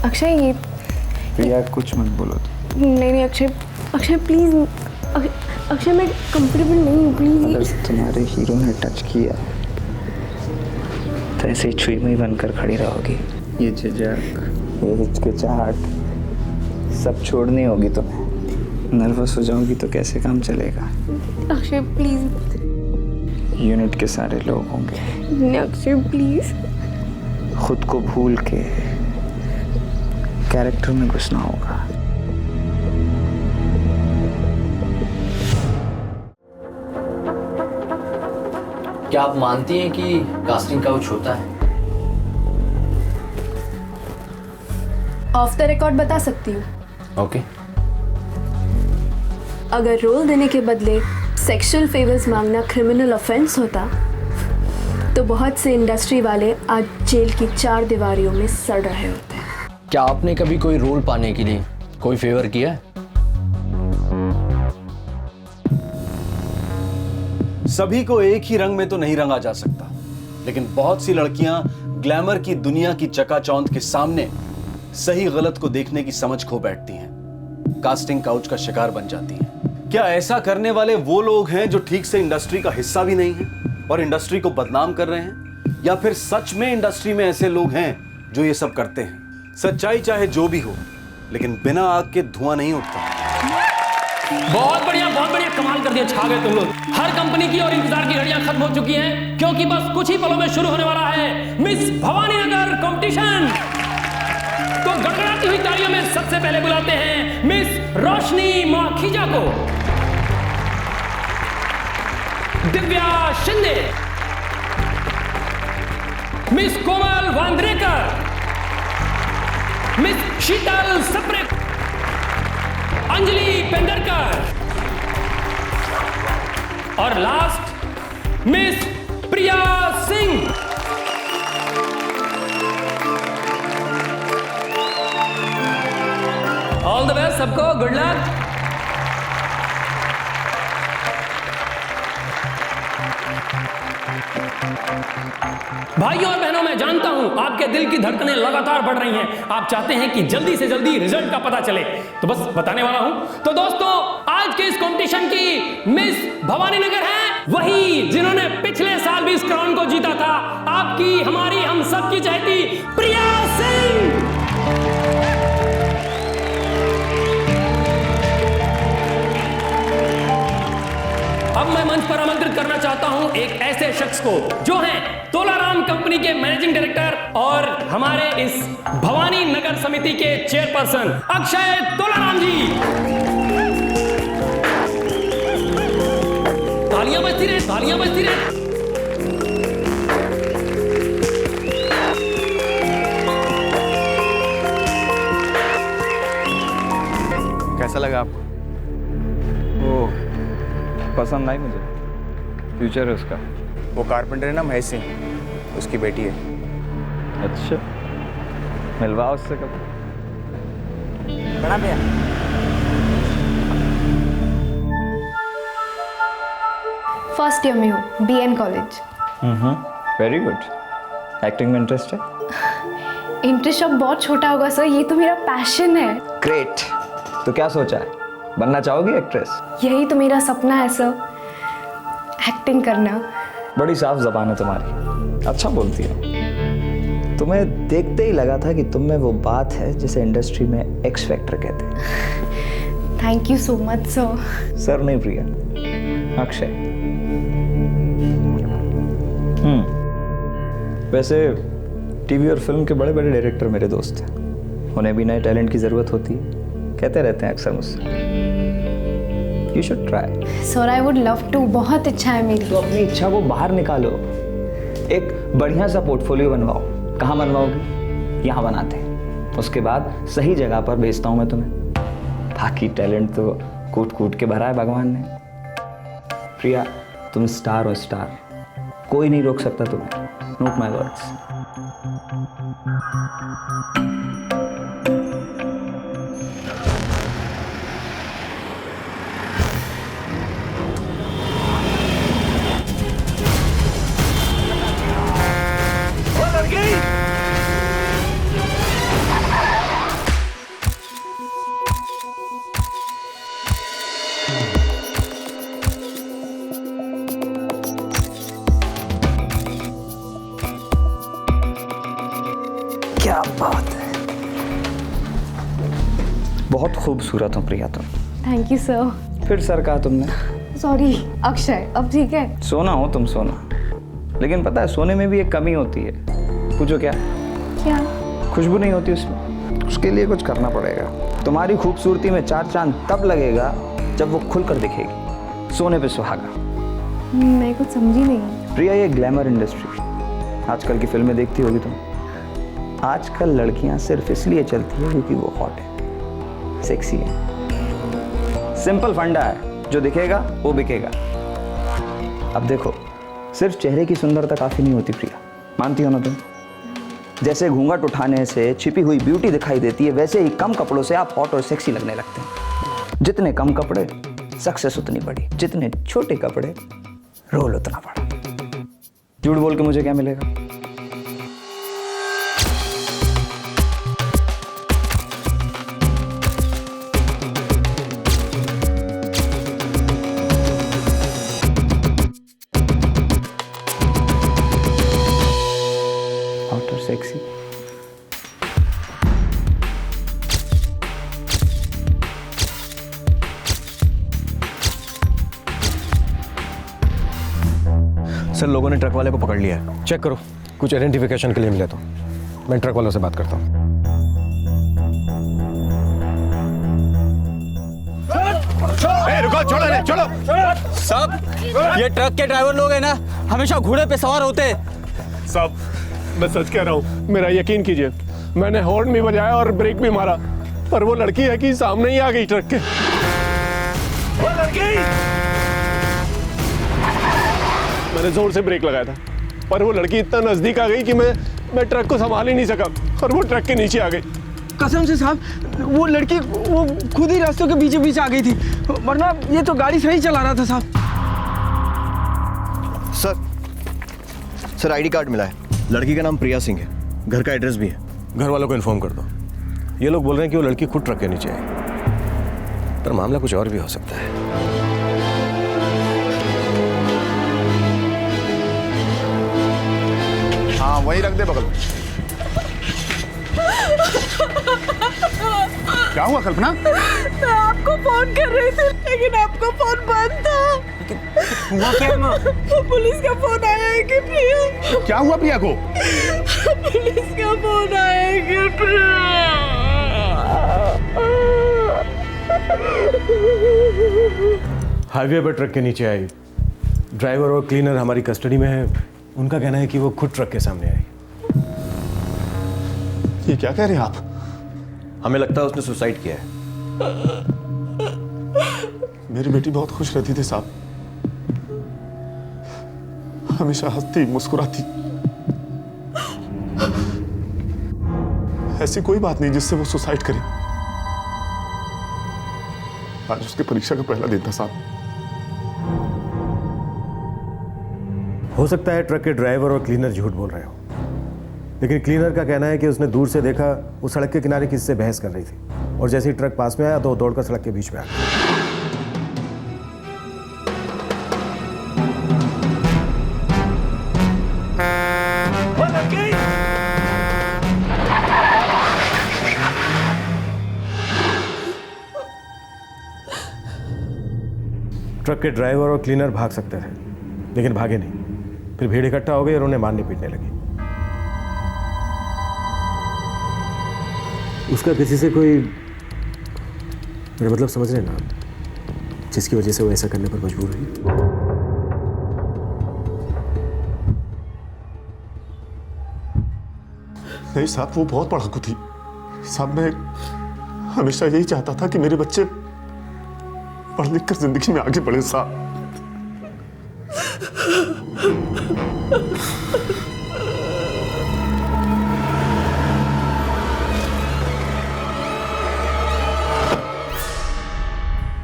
अक्षय ये प्रिया कुछ मत बोलो तो। नहीं अक्षय प्लीज़, अक्षय मैं कंफर्टेबल नहीं हूँ प्लीज़। अगर तुम्हारे हीरो ने टच किया तो ऐसे ही छुई मुई बनकर खड़ी रहोगी। ये झिझक, ये हिचकिचाहट सब छोड़नी होगी तुम्हें। नर्वस हो जाओगी तो कैसे काम चलेगा? अक्षय प्लीज़। यूनिट के सारे लोग होंगे। अक्षय प्लीज़। खुद को भूल के कैरेक्टर में घुसना होगा। क्या आप मानती हैं कि कास्टिंग काउच होता है? ऑफ द रिकॉर्ड बता सकती हूँ। ओके। अगर रोल देने के बदले सेक्सुअल फेवर्स मांगना क्रिमिनल ऑफेंस होता तो बहुत से इंडस्ट्री वाले आज जेल की 4 दीवारियों में सड़ रहे होते। क्या आपने कभी कोई रोल पाने के लिए कोई फेवर किया है? सभी को एक ही रंग में तो नहीं रंगा जा सकता, लेकिन बहुत सी लड़कियां ग्लैमर की दुनिया की चकाचौंध के सामने सही गलत को देखने की समझ खो बैठती हैं, कास्टिंग काउच का शिकार बन जाती हैं। क्या ऐसा करने वाले वो लोग हैं जो ठीक से इंडस्ट्री का हिस्सा भी नहीं हैं और इंडस्ट्री को बदनाम कर रहे हैं, या फिर सच में इंडस्ट्री में ऐसे लोग हैं जो ये सब करते हैं? सच्चाई चाहे जो भी हो, लेकिन बिना आग के धुआं नहीं उठता। बहुत बढ़िया कमाल कर दिया, छा गए तुम लोग। हर कंपनी की और इंतजार की घड़ियां खत्म हो चुकी हैं, क्योंकि बस कुछ ही पलों में शुरू होने वाला है मिस भवानी नगर कंपटीशन। तो गड़गड़ाती हुई तालियों में सबसे पहले बुलाते हैं मिस रोशनी माखीजा को, दिव्या शिंदे, मिस कोमल वांद्रेकर, मिस शीतल सप्रे, अंजलि पेंडरकर और last miss Priya Singh. All the best सबको, गुड लक। भाइयों और बहनों, मैं जानता हूं आपके दिल की धड़कनें लगातार बढ़ रही हैं। आप चाहते हैं कि जल्दी से जल्दी रिजल्ट का पता चले, तो बस बताने वाला हूं। तो दोस्तों, आज के इस कंपटीशन की मिस भवानी नगर है वही जिन्होंने पिछले साल भी इस क्राउन को जीता था, आपकी, हमारी, हम सब की चहेती प्रिया सिंह। अब मैं मंच पर आमंत्रित करना चाहता हूं एक ऐसे शख्स को जो हैं तोलाराम कंपनी के मैनेजिंग डायरेक्टर और हमारे इस भवानी नगर समिति के चेयरपर्सन अक्षय तोलाराम जी। तालियां बजती रहे, तालियां बजती रहे। कैसा लगा आपको? ओह, पसंद आई मुझे। फ्यूचर है उसका। वो कारपेंटर है ना, महेश सिंह, उसकी बेटी है। अच्छा, मिलवाओ उससे कब? बड़ा भैया। फर्स्ट ईयर में हूँ, BN college. Very good. Acting में इंटरेस्ट है? इंटरेस्ट अब बहुत छोटा होगा सर, ये तो मेरा पैशन है। ग्रेट। तो क्या सोचा है, बनना चाहोगी एक्ट्रेस? यही तो मेरा सपना है सर, एक्टिंग करना। बड़ी साफ जबान है तुम्हारी, अच्छा बोलती हो। तुम्हें देखते ही लगा था कि तुम में वो बात है जिसे इंडस्ट्री में एक्स फैक्टर कहते हैं। Thank you so much sir. Sir नहीं प्रिया, अक्षय। वैसे टीवी और फिल्म के बड़े बड़े डायरेक्टर मेरे दोस्त हैं, उन्हें भी नए टैलेंट की जरूरत होती है, कहते रहते हैं अक्सर मुझसे। You should try. Sir I would love to, बहुत इच्छा है मेरी। तो अपनी इच्छा को बाहर निकालो, एक बढ़िया सा पोर्टफोलियो बनवाओ। कहाँ बनवाओगी? यहाँ बनाते हैं, उसके बाद सही जगह पर भेजता हूँ मैं तुम्हें। बाकी टैलेंट तो कूट कूट के भरा है भगवान ने। प्रिया, तुम स्टार हो स्टार, कोई नहीं रोक सकता तुम्हें। Note my words. क्या बात है, बहुत खूबसूरत हो प्रिया तुम। Thank you sir. फिर सर कहा तुमने। सॉरी अक्षय, अब ठीक है? सोना हो तुम, सोना। लेकिन पता है सोने में भी एक कमी होती है। पूछो क्या? क्या? खुशबू नहीं होती उसमें। उसके लिए कुछ करना पड़ेगा। तुम्हारी खूबसूरती में 4 चांद तब लगेगा जब वो खुलकर दिखेगी, सोने पे सुहागा। मैं कुछ समझी नहीं। प्रिया, ये ग्लैमर इंडस्ट्री, आजकल की फिल्में देखती होगी तुम। आजकल लड़कियां सिर्फ इसलिए चलती है क्योंकि वो हॉट है, सेक्सी है। सिंपल फंडा है, जो दिखेगा वो बिकेगा। अब देखो, सिर्फ चेहरे की सुंदरता काफी नहीं होती प्रिया, मानती हो ना तुम? जैसे घूंघट उठाने से छिपी हुई ब्यूटी दिखाई देती है, वैसे ही कम कपड़ों से आप हॉट और सेक्सी लगने लगते हैं। जितने कम कपड़े, सक्सेस उतनी बड़ी। जितने छोटे कपड़े, रोल उतना बड़ा। झूठ बोल के मुझे क्या मिलेगा? हॉट और सेक्सी। सर, लोगों ने ट्रक वाले को पकड़ लिया है। चेक करो, कुछ आइडेंटिफिकेशन के लिए मिले तो। मैं ट्रक वालों से बात करता हूँ। रुको, छोड़ो रे, छोड़ो। साहब, ये ट्रक के ड्राइवर लोग हैं ना, हमेशा घोड़े पे सवार होते हैं। साहब, मैं सच कह रहा हूँ, मेरा यकीन कीजिए। मैंने हॉर्न भी बजाया और ब्रेक भी मारा, पर वो लड़की है कि सामने ही आ गई ट्रक के। वो लड़की! मैंने जोर से ब्रेक लगाया था, पर वो लड़की इतना नजदीक आ गई कि मैं ट्रक को संभाल ही नहीं सका और वो ट्रक के नीचे आ गई। कसम से साहब, वो लड़की वो खुद ही रास्तों के बीचों बीच आ गई थी, वरना ये तो गाड़ी सही चला रहा था साहब। सर, आईडी कार्ड मिला है। लड़की का नाम प्रिया सिंह है, घर का एड्रेस भी है। घर वालों को इन्फॉर्म कर दो। ये लोग बोल रहे हैं कि वो लड़की खुद ट्रक के नीचे आई, पर मामला कुछ और भी हो सकता है। हाँ, वहीं रख दे बगल में। क्या हुआ कल्पना? मैं आपको फोन कर रही थी, लेकिन आपका फोन बंद था। हुआ क्या माँ? पुलिस का फोन आया है कि प्रिया। क्या हुआ प्रिया को? पुलिस का फोन आया है कि प्रिया। हाईवे पर ट्रक के नीचे आई। ड्राइवर और क्लीनर हमारी कस्टडी में है। उनका कहना है कि वो खुद ट्रक के सामने आई। ये क्या कह रहे हैं आप? हमें लगता है उसने सुसाइड किया है। मेरी बेटी बहुत खुश रहती थी साहब, हमेशा हंसती मुस्कुराती। ऐसी कोई बात नहीं जिससे वो सुसाइड करे। आज उसके परीक्षा का पहला दिन था साहब। हो सकता है ट्रक के ड्राइवर और क्लीनर झूठ बोल रहे हो, लेकिन क्लीनर का कहना है कि उसने दूर से देखा वो सड़क के किनारे किसी से बहस कर रही थी, और जैसे ही ट्रक पास में आया तो वो दौड़कर सड़क के बीच में आ गया। ट्रक के ड्राइवर और क्लीनर भाग सकते थे, लेकिन भागे नहीं। फिर भीड़ इकट्ठा हो गई और उन्हें मारने पीटने लगी। उसका किसी से कोई, मेरा मतलब समझ रहे ना आप, जिसकी वजह से वो ऐसा करने पर मजबूर हुई। नहीं साहब, वो बहुत पढ़ाकू थी साहब। मैं हमेशा यही चाहता था कि मेरे बच्चे पढ़ लिख कर जिंदगी में आगे बढ़े साहब।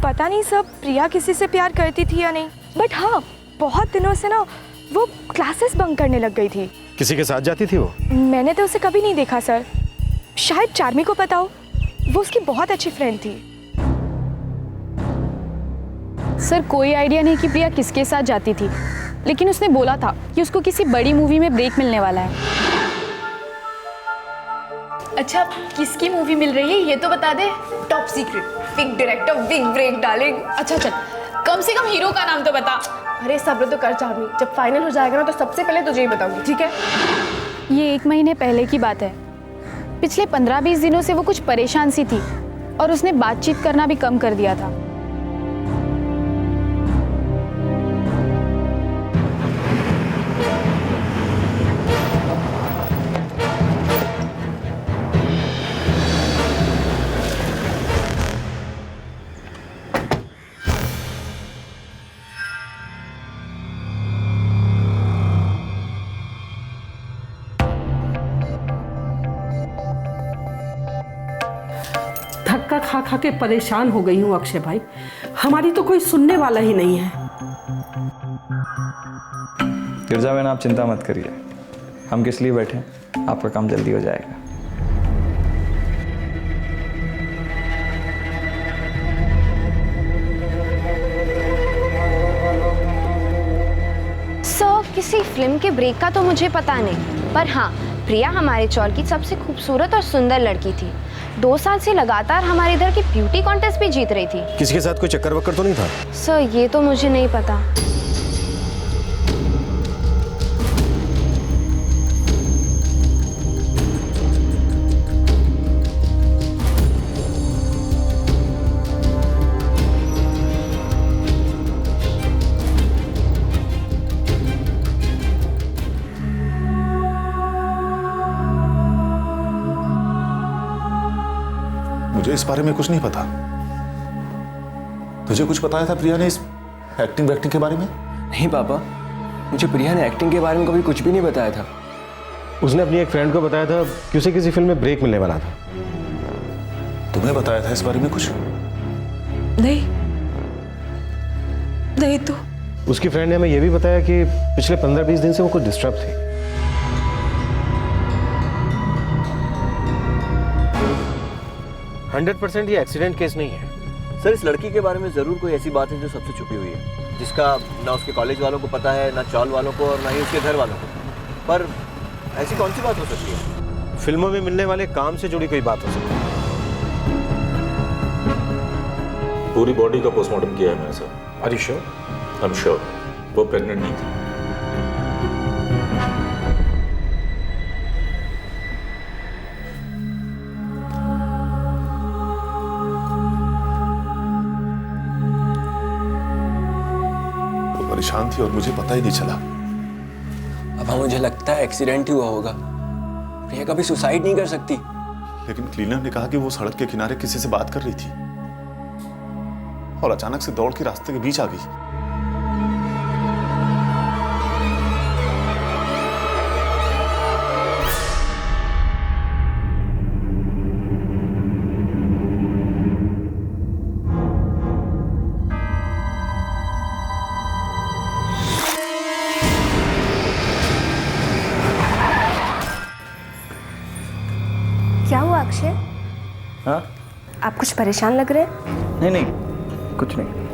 पता नहीं सब प्रिया किसी से प्यार करती थी या नहीं, बट हाँ, बहुत दिनों से ना वो क्लासेस बंक करने लग गई थी। किसी के साथ जाती थी वो? मैंने तो उसे कभी नहीं देखा सर। शायद चार्मी को पता हो, वो उसकी बहुत अच्छी फ्रेंड थी। सर, कोई आइडिया नहीं कि प्रिया किसके साथ जाती थी, लेकिन उसने बोला था कि उसको किसी बड़ी मूवी में ब्रेक मिलने वाला है। अच्छा किसकी मूवी मिल रही है ये तो बता दे। Top secret, big director, big break darling. अच्छा चल, कम से कम हीरो का नाम तो बता। अरे सब्र तो कर चाहनी, जब फाइनल हो जाएगा ना तो सबसे पहले तुझे ही बताऊंगी, ठीक है? ये 1 महीने पहले की बात है। पिछले 15-20 दिनों से वो कुछ परेशान सी थी और उसने बातचीत करना भी कम कर दिया था। धक्का खा खा के परेशान हो गई हूँ अक्षय भाई, हमारी तो कोई सुनने वाला ही नहीं है। गिरजा बहन आप चिंता मत करिए, हम किस लिए बैठे हैं, आपका काम जल्दी हो जाएगा। किसी फिल्म के ब्रेक का तो मुझे पता नहीं, पर हाँ प्रिया हमारे चौर की सबसे खूबसूरत और सुंदर लड़की थी। 2 साल से लगातार हमारे इधर की ब्यूटी कॉन्टेस्ट भी जीत रही थी। किसी के साथ कोई चक्कर वक्कर तो नहीं था? सर ये तो मुझे नहीं पता। मुझे इस बारे में कुछ नहीं पता। तुझे कुछ बताया था प्रिया ने इस एक्टिंग वैक्टिंग के बारे में? नहीं पापा, मुझे प्रिया ने एक्टिंग के बारे में कभी कुछ भी नहीं बताया था। उसने अपनी एक फ्रेंड को बताया था कि उसे किसी फिल्म में ब्रेक मिलने वाला था। तुम्हें बताया था इस बारे में कुछ? नहीं तो उसकी फ्रेंड ने हमें यह भी बताया कि पिछले 15-20 दिन से वो कुछ डिस्टर्ब थी। %100% ये एक्सीडेंट केस नहीं है। सर इस लड़की के बारे में जरूर कोई ऐसी बात है जो सबसे छुपी हुई है, जिसका ना उसके कॉलेज वालों को पता है, ना चौल वालों को, और ना ही उसके घर वालों को। पर ऐसी कौन सी बात हो सकती है? फिल्मों में मिलने वाले काम से जुड़ी कोई बात हो सकती है। पूरी बॉडी का पोस्टमार्टम किया है मैंने sir. Are you sure? I am sure वो प्रेग्नेंट नहीं थी। परेशान थी और मुझे पता ही नहीं चला। अब मुझे लगता है एक्सीडेंट ही हुआ होगा। प्रिया कभी सुसाइड नहीं कर सकती। लेकिन क्लीनर ने कहा कि वो सड़क के किनारे किसी से बात कर रही थी और अचानक से दौड़ के रास्ते के बीच आ गई। क्या हुआ अक्षय? हाँ? आप कुछ परेशान लग रहे हैं? नहीं नहीं, कुछ नहीं।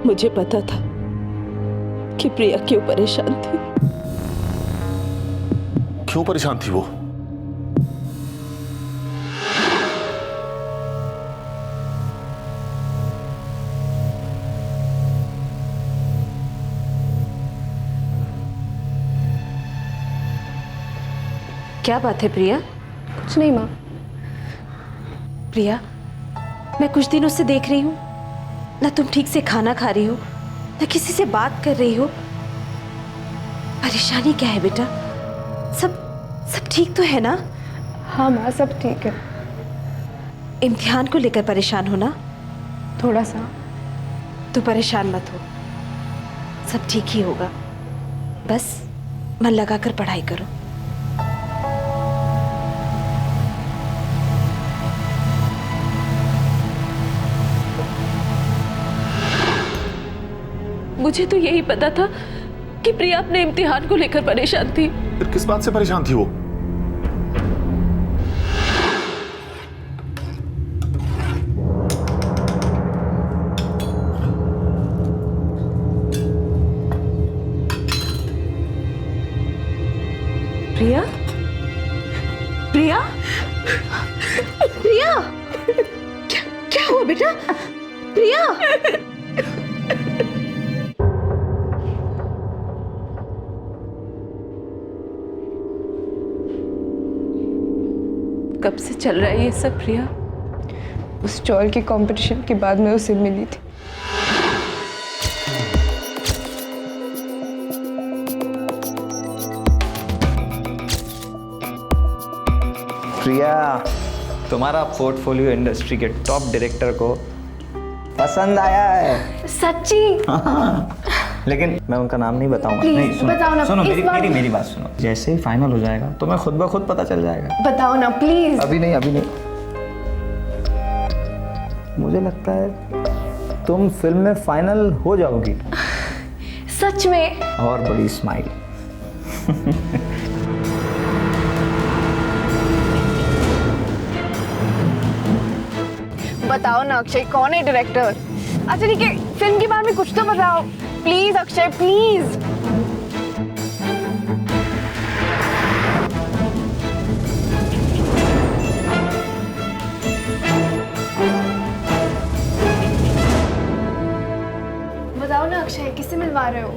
मुझे पता था कि प्रिया क्यों परेशान थी। क्यों परेशान थी वो? क्या बात है प्रिया? कुछ नहीं माँ। प्रिया, मैं कुछ दिनों से देख रही हूँ ना तुम ठीक से खाना खा रही हो, ना किसी से बात कर रही हो। परेशानी क्या है बेटा? सब ठीक तो है ना? हाँ माँ, सब ठीक है। इम्तिहान को लेकर परेशान हो ना? थोड़ा सा। तो परेशान मत हो, सब ठीक ही होगा। बस मन लगाकर पढ़ाई करो। मुझे तो यही पता था कि प्रिया अपने इम्तिहान को लेकर परेशान थी। फिर किस बात से परेशान थी वो? प्रिया, प्रिया, प्रिया, क्या हुआ बेटा? प्रिया, कब से चल रहा है ये सब प्रिया? उस चॉल के कंपटीशन के बाद मैं उसे मिली थी। प्रिया, तुम्हारा पोर्टफोलियो इंडस्ट्री के टॉप डायरेक्टर को पसंद आया है। सच्ची? हाँ। लेकिन मैं उनका नाम नहीं बताऊंगा। नहीं, सुनो, बताओ ना, सुनो इस बार- मेरी बात सुनो। जैसे ही फाइनल हो जाएगा तो मैं खुद ब खुद पता चल जाएगा। बताओ ना प्लीज। अभी नहीं। मुझे लगता है तुम फिल्म में फाइनल हो जाओगी। सच में? और बड़ी स्माइल। बताओ ना अक्षय, कौन है डायरेक्टर? अच्छा ठीक है, फिल्म के बारे में कुछ तो बताओ प्लीज अक्षय, प्लीज। बताओ ना अक्षय, किससे मिलवा रहे हो?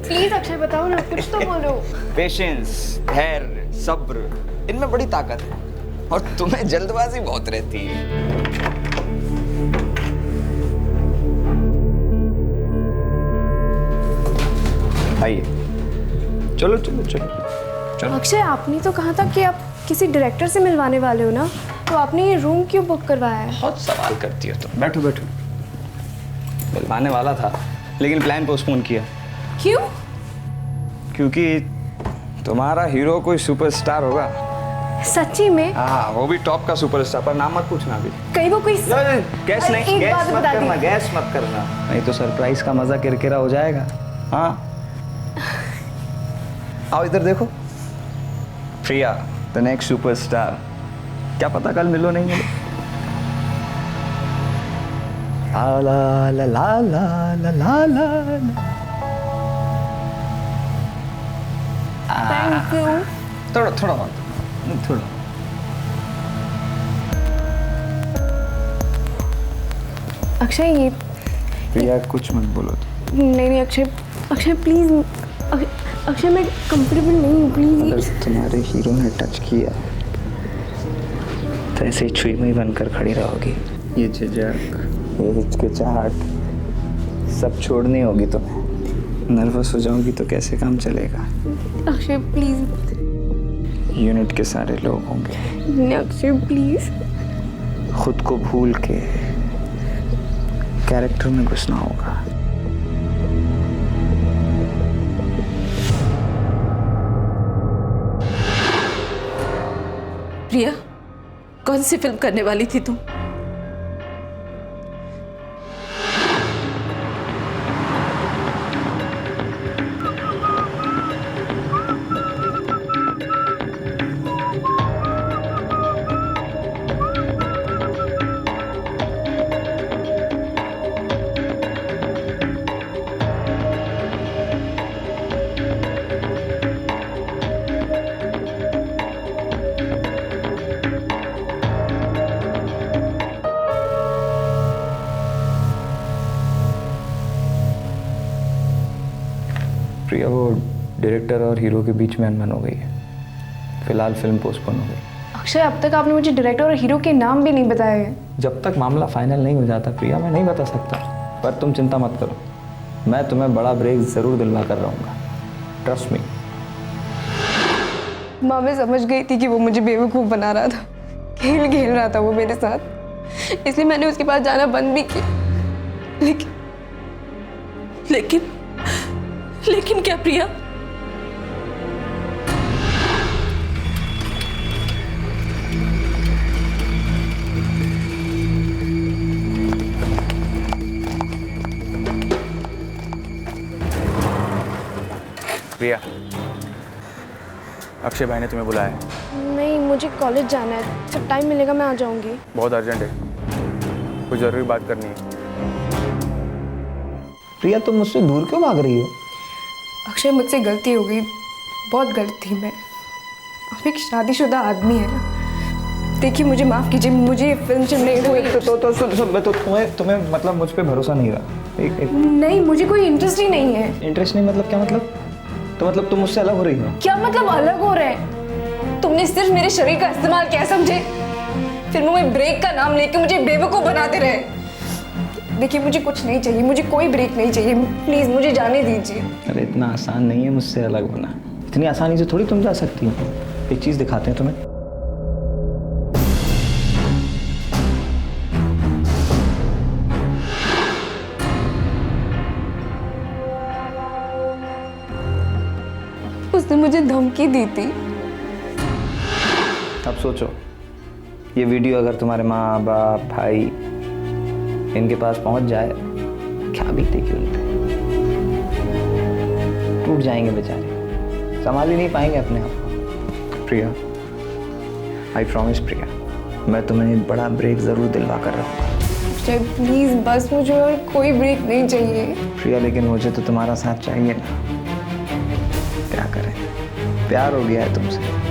प्लीज अक्षय बताओ ना, कुछ तो बोलो। पेशेंस, धैर्य, सब्र, इनमें बड़ी ताकत है और तुम्हें जल्दबाजी बहुत रहती है। आइए, चलो। अक्षय, आपने तो कहा था कि आप किसी डायरेक्टर से मिलवाने वाले हो ना, तो आपने ये रूम क्यों बुक करवाया है? बहुत सवाल करती हो तुम। बैठो। मिलवाने वाला था लेकिन प्लान पोस्टपोन किया। क्यों? क्योंकि तुम्हारा हीरो कोई सुपरस्टार होगा। सच्ची में? हाँ, वो भी टॉप का सुपरस्टार, पर नाम मत पूछना अभी। कहीं वो कोई गैस नहीं, गैस मत करना, नहीं तो सरप्राइज का मजा किरकिरा हो जाएगा। हाँ, आओ इधर देखो। Priya, the next superstar. क्या पता कल मिलो नहीं मिलो। ला ला ला ला ला ला ला ला। Thank you. थोड़ा। अक्षय, ये प्रिया कुछ मत बोलो। नहीं अक्षय प्लीज। अक्षय, मैं कंफर्टेबल नहीं हूँ, प्लीज। अगर तुम्हारे हीरो ने टच किया तो ऐसे ही छुई मुई बनकर खड़ी रहोगी। ये झिझक, ये हिचकिचाहट सब छोड़नी होगी तुम्हें। नर्वस हो जाओगी तो कैसे काम चलेगा? अक्षय प्लीज। यूनिट के सारे लोग होंगे। अक्षय प्लीज। खुद को भूल के कैरेक्टर में घुसना होगा। प्रिया, कौन सी फिल्म करने वाली थी तुम? प्रिया, वो डायरेक्टर और हीरो के बीच में अनबन हो गई है। फिलहाल फिल्म पोस्टपोन हो गई। अक्षय, अब तक आपने मुझे डायरेक्टर और हीरो के नाम भी नहीं बताए। जब तक मामला फाइनल नहीं हो जाता प्रिया, मैं नहीं बता सकता। पर तुम चिंता मत करो, मैं तुम्हें बड़ा ब्रेक जरूर दिलवा कर रहूँगा। Trust me. माँ, मैं समझ गई थी कि वो मुझे बेवकूफ़ बना रहा था, खेल रहा था वो मेरे साथ, इसलिए मैंने उसके पास जाना बंद भी किया। लेकिन क्या प्रिया? प्रिया, अक्षय भाई ने तुम्हें बुलाया है। नहीं, मुझे कॉलेज जाना है, जब टाइम मिलेगा मैं आ जाऊंगी। बहुत अर्जेंट है, कुछ ज़रूरी बात करनी है। प्रिया तुम मुझसे दूर क्यों भाग रही हो? अक्षय, मुझसे गलती हो गई, बहुत गलत थी मैं। आप एक शादीशुदा आदमी है ना, देखिए मुझे माफ़ कीजिए, मुझे फिल्म से नहीं हुई। तुम्हें मतलब मुझ पे भरोसा नहीं रहा? नहीं, मुझे कोई इंटरेस्ट ही नहीं है। इंटरेस्ट नहीं मतलब क्या मतलब? तो मतलब तुम मुझसे अलग हो रही हो? क्या मतलब अलग हो रहे हैं? तुमने सिर्फ मेरे शरीर का इस्तेमाल किया, समझे? फिल्मों में ब्रेक का नाम लेके मुझे बेवकूफ़ बनाते रहे। देखिए मुझे कुछ नहीं चाहिए, मुझे कोई ब्रेक नहीं चाहिए, प्लीज़ मुझे जाने दीजिए। अरे इतना आसान नहीं है मुझसे अलग होना, इतनी आसानी से थोड़ी तुम जा सकती हो। एक चीज़ दिखाते हैं तुम्हें। उसने मुझे धमकी दी थी। अब सोचो, ये वीडियो अगर तुम्हारे माँ बाप भाई इनके पास पहुंच जाए, क्या बीतेगी उन पे? टूट जाएंगे बेचारे, संभाल ही नहीं पाएंगे अपने आप को। प्रिया, आई प्रॉमिस प्रिया, मैं तुम्हें एक बड़ा ब्रेक जरूर दिलवा कर रहूँगा। प्लीज बस, मुझे और कोई ब्रेक नहीं चाहिए। प्रिया लेकिन मुझे तो तुम्हारा साथ चाहिए ना, क्या करें, प्यार हो गया है तुमसे।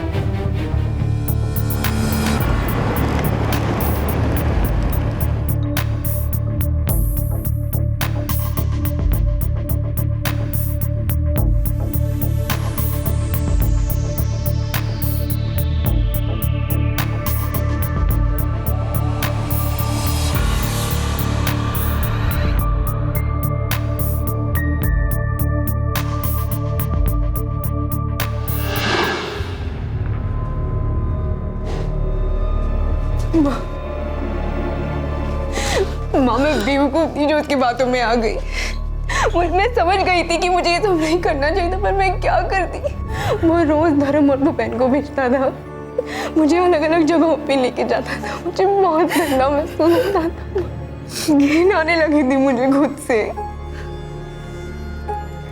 माँ, मैं बेवकूफ थी जो उसकी बातों में आ गई। मैं समझ गई थी कि मुझे ये सब नहीं करना चाहिए था, पर मैं क्या करती। वो रोज धर्म और बहन को भेजता था, मुझे अलग अलग जगहों पे लेके जाता था, मुझे बहुत गंदा महसूस होता था, घिन आने लगी थी मुझे खुद से।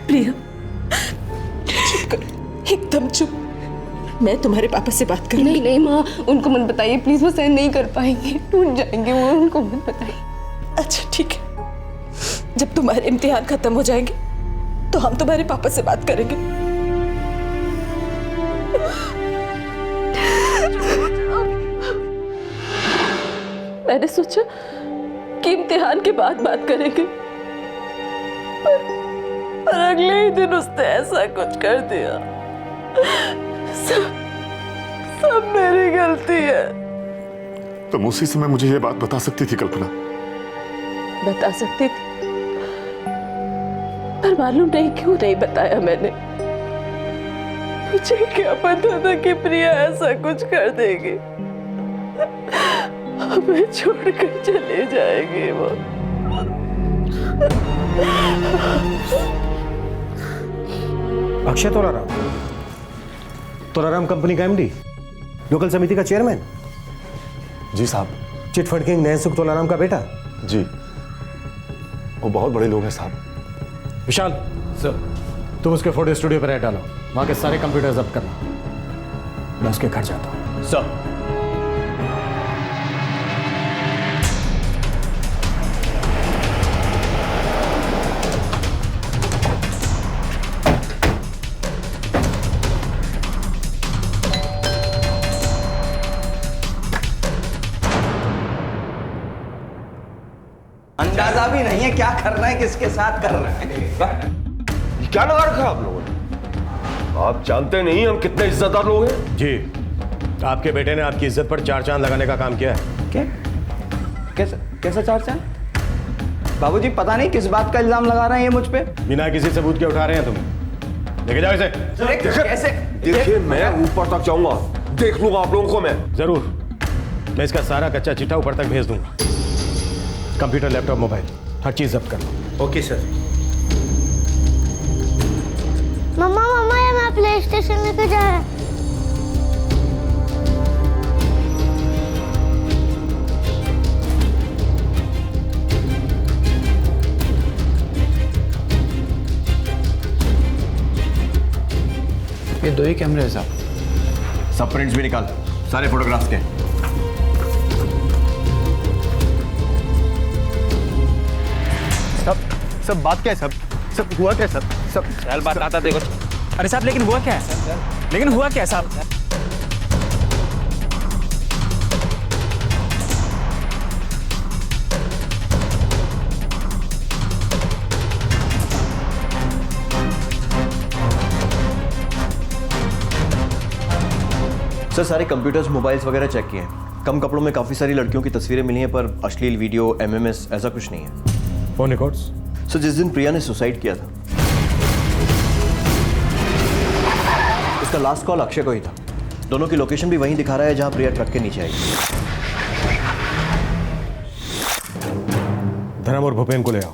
प्रिया चुप कर, एकदम चुप। मैं तुम्हारे पापा से बात करूंगी। नहीं माँ, उनको मत बताइए प्लीज, वो सहन नहीं कर पाएंगे, टूट जाएंगे वो, उनको मत बताइए। अच्छा ठीक है, जब तुम्हारे इम्तिहान खत्म हो जाएंगे तो हम तुम्हारे पापा से बात करेंगे। मैंने सोचा कि इम्तिहान के बाद बात करेंगे, पर अगले ही दिन उसने ऐसा कुछ कर दिया। सब मेरी गलती है। तुम उसी समय मुझे ये बात बता सकती थी कल्पना। बता सकती थी, पर मालूम नहीं क्यों नहीं बताया मैंने। मुझे क्या पता था कि प्रिया ऐसा कुछ कर देगी, हमें छोड़कर चले जाएगी वो। अक्षय तोलाराम कंपनी का एमडी, लोकल समिति का चेयरमैन। जी साहब। Chit fund king Nainsukh Tolaram का बेटा। जी, वो बहुत बड़े लोग हैं साहब। विशाल सर, तुम उसके फोटो स्टूडियो पर ऐड डालो, वहां के सारे कंप्यूटर जब्त करना। मैं उसके घर जाता हूं। सर। अंदाजा भी नहीं है क्या करना है, किसके साथ कर रहे हैं। क्या लगा रखा आप लोगों ने? आप जानते नहीं हम कितने इज्जतदार लोग हैं। जी, आपके बेटे ने आपकी इज्जत पर 4 चांद लगाने का काम किया है। क्या? कैसा 4 चांद? बाबूजी पता नहीं किस बात का इल्जाम लगा रहे हैं ये मुझ पे। बिना किसी सबूत के उठा रहे हैं तुम। लेके जाओ इसे। कैसे? देखिए मैं ऊपर तक जाऊंगा, देख लूंगा आप लोगों को मैं। जरूर, मैं इसका सारा कच्चा चिट्ठा ऊपर तक भेज दूंगा। कंप्यूटर, लैपटॉप, मोबाइल, हर चीज जब्त कर लो। Okay sir. मम्मा ये मैं प्ले स्टेशन लेके जा रहा है। के 2 ही कैमरे हैं साहब। सब प्रिंट्स भी निकाल, सारे फोटोग्राफ्स के। सब बात क्या है सब हुआ क्या है सब चल बात आता देखो। अरे साहब लेकिन हुआ क्या है? लेकिन हुआ क्या है साहब? सर सारे कंप्यूटर्स मोबाइल्स वगैरह चेक किए हैं। कम कपड़ों में काफ़ी सारी लड़कियों की तस्वीरें मिली हैं, पर अश्लील वीडियो, एमएमएस ऐसा कुछ नहीं है। Phone records? सर जिस दिन प्रिया ने सुसाइड किया था उसका लास्ट कॉल अक्षय को ही था। दोनों की लोकेशन भी वहीं दिखा रहा है जहां प्रिया ट्रक के नीचे आई। धर्म और भूपेन को ले आओ।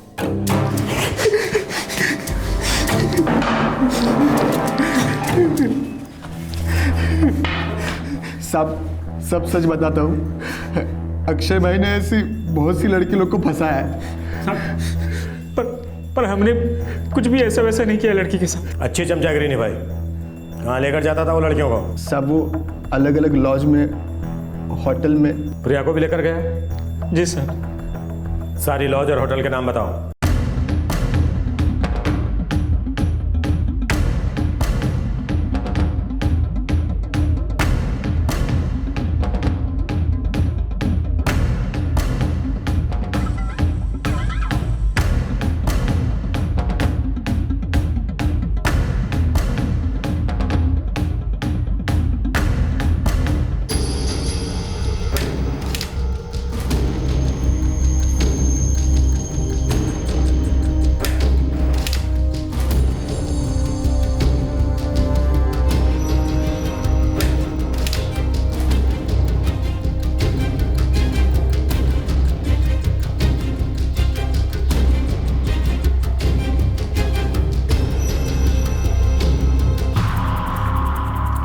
सब सच बताता हूँ। अक्षय भाई ने ऐसी बहुत सी लड़की लोग को फंसाया है। पर हमने कुछ भी ऐसा वैसा नहीं किया लड़की के साथ। अच्छी चमचागिरी नहीं भाई। कहाँ लेकर जाता था वो लड़कियों को? सब वो अलग अलग लॉज में, होटल में। प्रिया को भी लेकर गया? जी सर। सारी लॉज और होटल के नाम बताओ।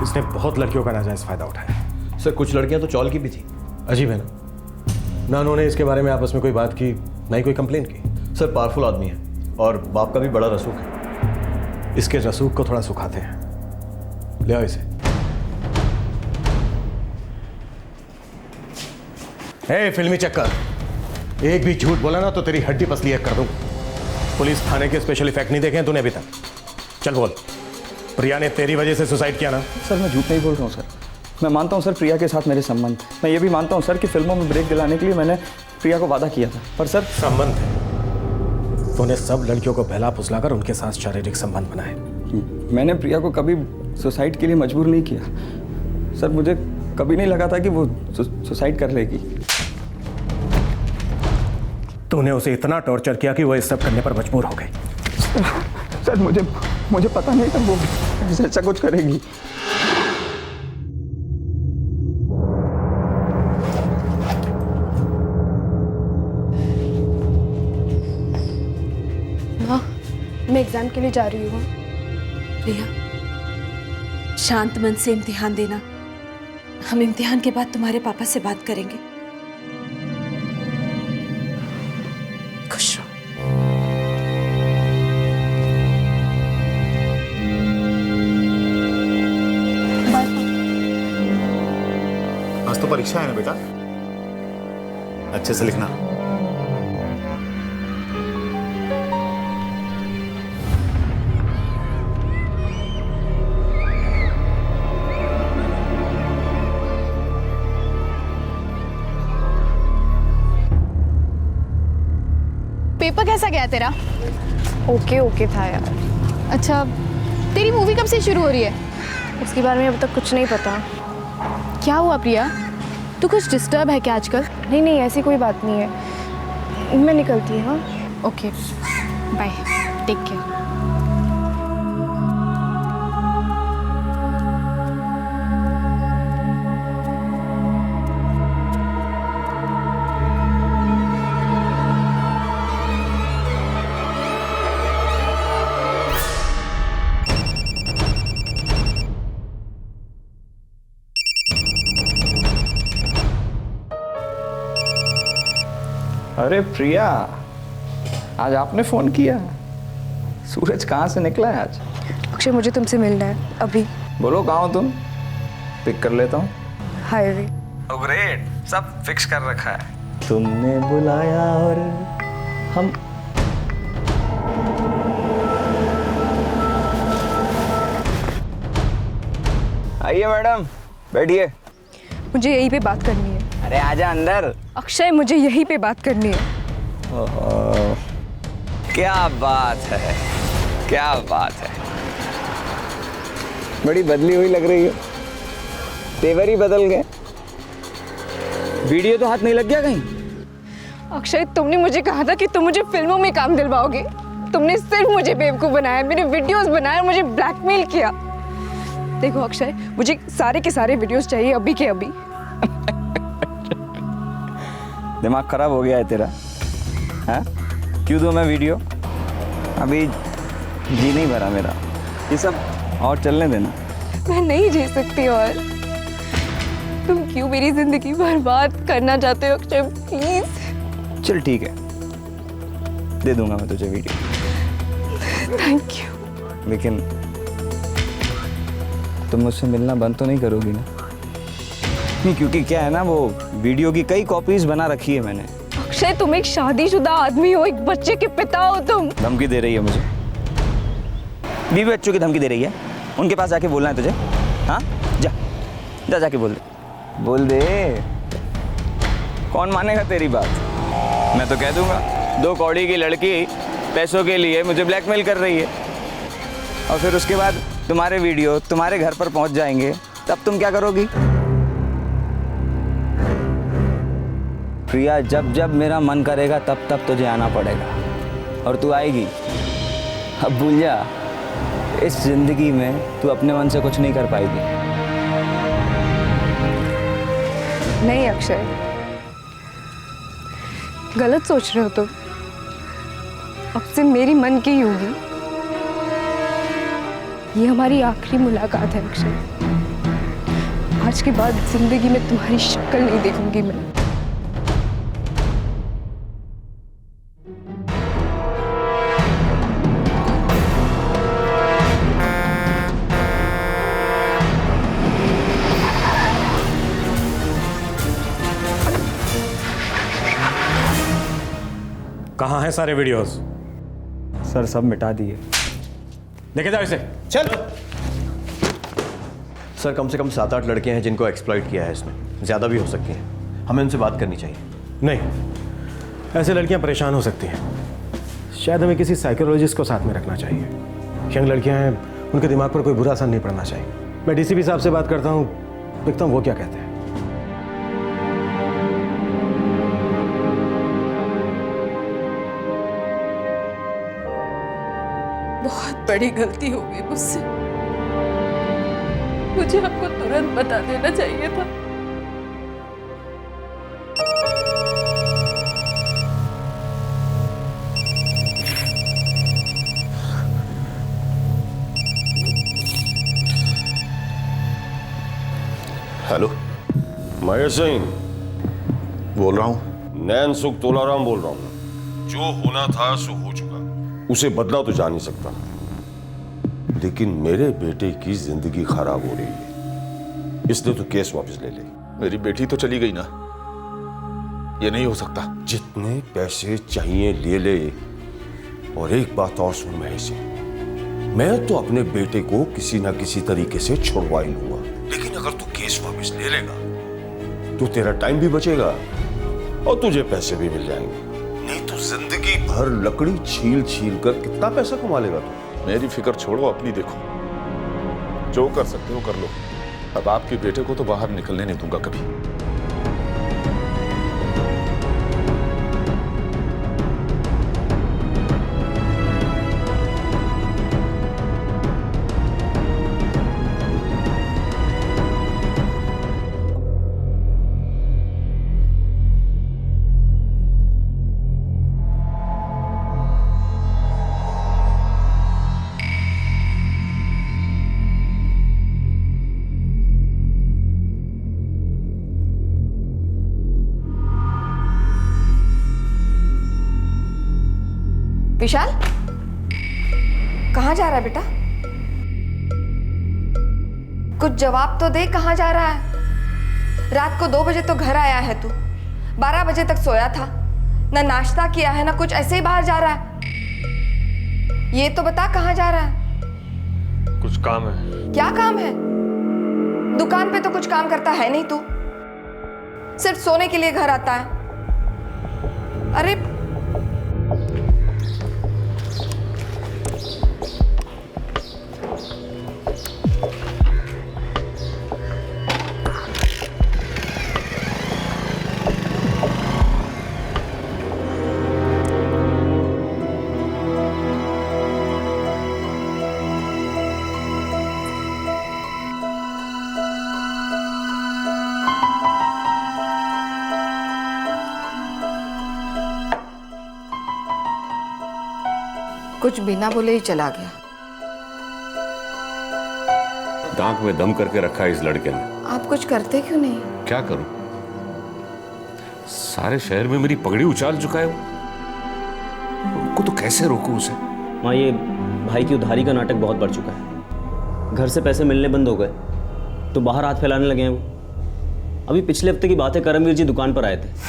इसने बहुत लड़कियों का नाजायज फायदा उठाया। सर कुछ लड़कियां तो चौल की भी थी। अजीब है ना उन्होंने इसके बारे में आपस में कोई बात की, ना ही कोई कंप्लेन की। सर पावरफुल आदमी है और बाप का भी बड़ा रसूख है। इसके रसूख को थोड़ा सुखाते हैं। ले आओ इसे। ए फिल्मी चक्कर, एक भी झूठ बोला ना तो तेरी हड्डी पसली कर दूं। पुलिस थाने के स्पेशल इफेक्ट नहीं देखे हैं तूने अभी तक। चल बोल, प्रिया ने तेरी वजह से सुसाइड किया ना? सर मैं झूठ नहीं बोल रहा हूँ सर। मैं मानता हूँ सर प्रिया के साथ मेरे संबंध। मैं ये भी मानता हूँ सर कि फिल्मों में ब्रेक दिलाने के लिए मैंने प्रिया को वादा किया था, पर सर संबंध है। तूने सब लड़कियों को बहला फुसलाकर उनके साथ शारीरिक संबंध बनाए। मैंने प्रिया को कभी सुसाइड के लिए मजबूर नहीं किया सर। मुझे कभी नहीं लगा था कि वो सुसाइड कर लेगी। तूने उसे इतना टॉर्चर किया कि वो इस सब करने पर मजबूर हो गई। सर मुझे पता नहीं था वो ऐसा कुछ करेगी। माँ, मैं एग्जाम के लिए जा रही हूँ। प्रिया, शांत मन से इम्तिहान देना। हम इम्तिहान के बाद तुम्हारे पापा से बात करेंगे। खुश रहो। आज तो परीक्षा है ना बेटा, अच्छे से लिखना। पेपर कैसा गया तेरा? ओके था यार। अच्छा, तेरी मूवी कब से शुरू हो रही है? उसके बारे में अब तक कुछ नहीं पता। क्या हुआ प्रिया? तू कुछ डिस्टर्ब है क्या आजकल? नहीं ऐसी कोई बात नहीं है। मैं निकलती हूँ। Okay bye, take care. अरे प्रिया, आज आपने फोन किया? सूरज कहाँ से निकला है आज? अक्षय मुझे तुमसे मिलना है अभी। बोलो कहाँ हो तुम, पिक कर लेता हूँ। हाईवे। ओह ग्रेट, सब फिक्स कर रखा है। तुमने बुलाया और हम आइए मैडम, बैठिए। मुझे यहीं पे बात करनी है। अरे आजा अंदर। अक्षय, मुझे यहीं पे बात करनी है। ओहो, क्या बात है, क्या बात है। बड़ी बदली हुई लग रही हो, तेवर ही बदल गए। वीडियो तो हाथ नहीं लग गया कहीं? अक्षय, तुमने मुझे कहा था कि तुम मुझे फिल्मों में काम दिलवाओगे। तुमने सिर्फ मुझे बेवकूफ बनाया, मेरे वीडियोस बनाए और मुझे ब्लैकमेल किया। देखो अक्षय, मुझे सारे के सारे वीडियोस चाहिए अभी के अभी। दिमाग खराब हो गया है तेरा? हाँ, क्यों दूं मैं वीडियो? अभी जी नहीं भरा मेरा, ये सब और चलने देना। मैं नहीं जी सकती और। तुम क्यों मेरी जिंदगी बर्बाद करना चाहते हो अक्षय? प्लीज। चल ठीक है, दे दूंगा मैं तुझे वीडियो। Thank you. लेकिन तुम मुझसे मिलना बंद तो नहीं करोगी ना? नहीं, क्योंकि क्या है ना, वो वीडियो की कई कॉपीज बना रखी है मैंने। अक्षय, तुम एक शादीशुदा आदमी हो, एक बच्चे के पिता हो तुम। धमकी दे रही है मुझे? बीवी बच्चों की धमकी दे रही है? उनके पास जाके बोलना है तुझे? हाँ, जा जा जाके बोल दे, बोल दे। कौन मानेगा तेरी बात? मैं तो कह दूंगा 2 कौड़ी की लड़की पैसों के लिए मुझे ब्लैकमेल कर रही है, और फिर उसके बाद तुम्हारे वीडियो तुम्हारे घर पर पहुंच जाएंगे, तब तुम क्या करोगी? प्रिया, जब जब मेरा मन करेगा तब तब तुझे आना पड़ेगा, और तू आएगी। अब भूल जा, इस जिंदगी में तू अपने मन से कुछ नहीं कर पाएगी। नहीं अक्षय, गलत सोच रहे हो तुम। अब से मेरी मन की ही होगी। ये हमारी आखिरी मुलाकात है अक्षय। आज के बाद जिंदगी में तुम्हारी शक्ल नहीं देखूंगी मैं। कहाँ हैं सारे वीडियोस? सर सब मिटा दिए। लेके जाओ इसे। चल। सर कम से कम 7-8 लड़के हैं जिनको एक्सप्लॉइट किया है इसने, ज़्यादा भी हो सकती हैं। हमें उनसे बात करनी चाहिए। नहीं, ऐसे लड़कियां परेशान हो सकती हैं। शायद हमें किसी साइकोलॉजिस्ट को साथ में रखना चाहिए। यंग लड़कियां हैं, उनके दिमाग पर कोई बुरा असर नहीं पड़ना चाहिए। मैं डीसीपी साहब से बात करता हूँ, देखता हूँ वो क्या कहते हैं। बहुत बड़ी गलती हो गई मुझसे। मुझे आपको तुरंत बता देना चाहिए था। हेलो, महेश सिंह बोल रहा हूं। नैन सुख तोलाराम बोल रहा हूं। जो होना था सो हो चुका, उसे बदला तो जा नहीं सकता, लेकिन मेरे बेटे की जिंदगी खराब हो रही है, इसलिए तो केस वापस ले ले। मेरी बेटी तो चली गई ना, ये नहीं हो सकता। जितने पैसे चाहिए ले ले। और एक बात और सुन महेश सिंह, मैं तो अपने बेटे को किसी ना किसी तरीके से छुड़वा ही लूंगा, लेकिन अगर तू केस वापस ले लेगा तो तेरा टाइम भी बचेगा और तुझे पैसे भी मिल जाएंगे। नहीं तो जिंदगी भर लकड़ी छील छील कर कितना पैसा कमा लेगा तू? मेरी फिक्र छोड़ो, अपनी देखो। जो कर सकते हो कर लो। अब आपके बेटे को तो बाहर निकलने नहीं दूंगा कभी। विशाल, कहाँ जा रहा है बेटा? कुछ जवाब तो दे, कहाँ जा रहा है? रात को 2 बजे तो घर आया है तू, 12 बजे तक सोया था, ना नाश्ता किया है ना कुछ, ऐसे ही बाहर जा रहा है। ये तो बता कहाँ जा रहा है? कुछ काम है। क्या काम है? दुकान पे तो कुछ काम करता है नहीं तू, सिर्फ सोने के लिए घर आता है। अरे कुछ बिना बोले ही चला गया। नाक में दम करके रखा है इस लड़के ने। आप कुछ करते क्यों नहीं? क्या करूं? सारे शहर में मेरी पगड़ी उछाल चुका है वो। उनको तो कैसे रोकूं उसे? माँ, ये भाई की उधारी का नाटक बहुत बढ़ चुका है। घर से पैसे मिलने बंद हो गए तो बाहर हाथ फैलाने लगे हैं वो। अभी पिछले हफ्ते की बात है, करमवीर जी दुकान पर आए थे।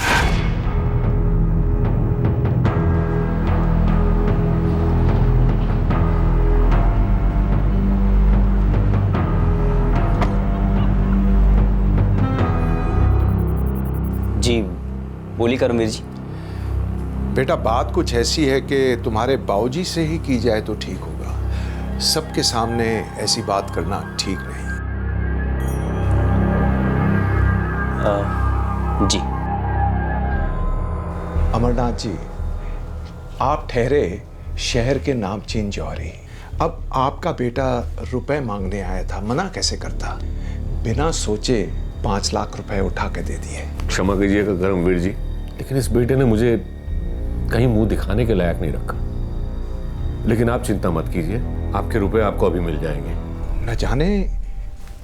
जी बोली करमवीर जी। बेटा, बात कुछ ऐसी है कि तुम्हारे बाबूजी से ही की जाए तो ठीक होगा। सबके सामने ऐसी बात करना ठीक नहीं। जी। अमरनाथ जी, आप ठहरे शहर के नामचीन जौहरी। अब आपका बेटा रुपए मांगने आया था, मना कैसे करता? बिना सोचे 5 लाख रुपए उठा के दे दिए। क्षमा कीजिएगा करमवीर जी, लेकिन इस बेटे ने मुझे कहीं मुंह दिखाने के लायक नहीं रखा। लेकिन आप चिंता मत कीजिए, आपके रुपए आपको अभी मिल जाएंगे। न जाने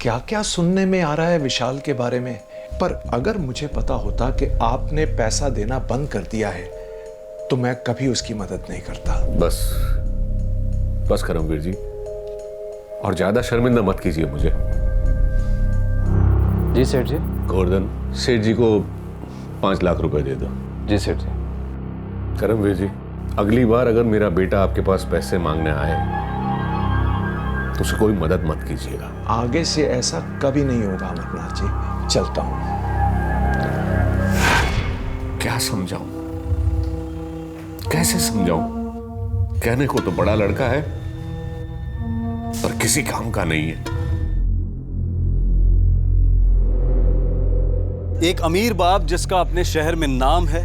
क्या क्या सुनने में आ रहा है विशाल के बारे में, पर अगर मुझे पता होता कि आपने पैसा देना बंद कर दिया है तो मैं कभी उसकी मदद नहीं करता। बस बस करमवीर जी, और ज्यादा शर्मिंदा मत कीजिए मुझे। जी सेठ जी। गोवर्धन, सेठ जी को 5 लाख रुपए दे दो। जी सेठ जी। करमवीर जी, अगली बार अगर मेरा बेटा आपके पास पैसे मांगने आए तो उसे कोई मदद मत कीजिएगा। आगे से ऐसा कभी नहीं होगा अमरनाथ जी। चलता हूं। क्या समझाऊं, कैसे समझाऊं? कहने को तो बड़ा लड़का है पर किसी काम का नहीं है। एक अमीर बाप जिसका अपने शहर में नाम है,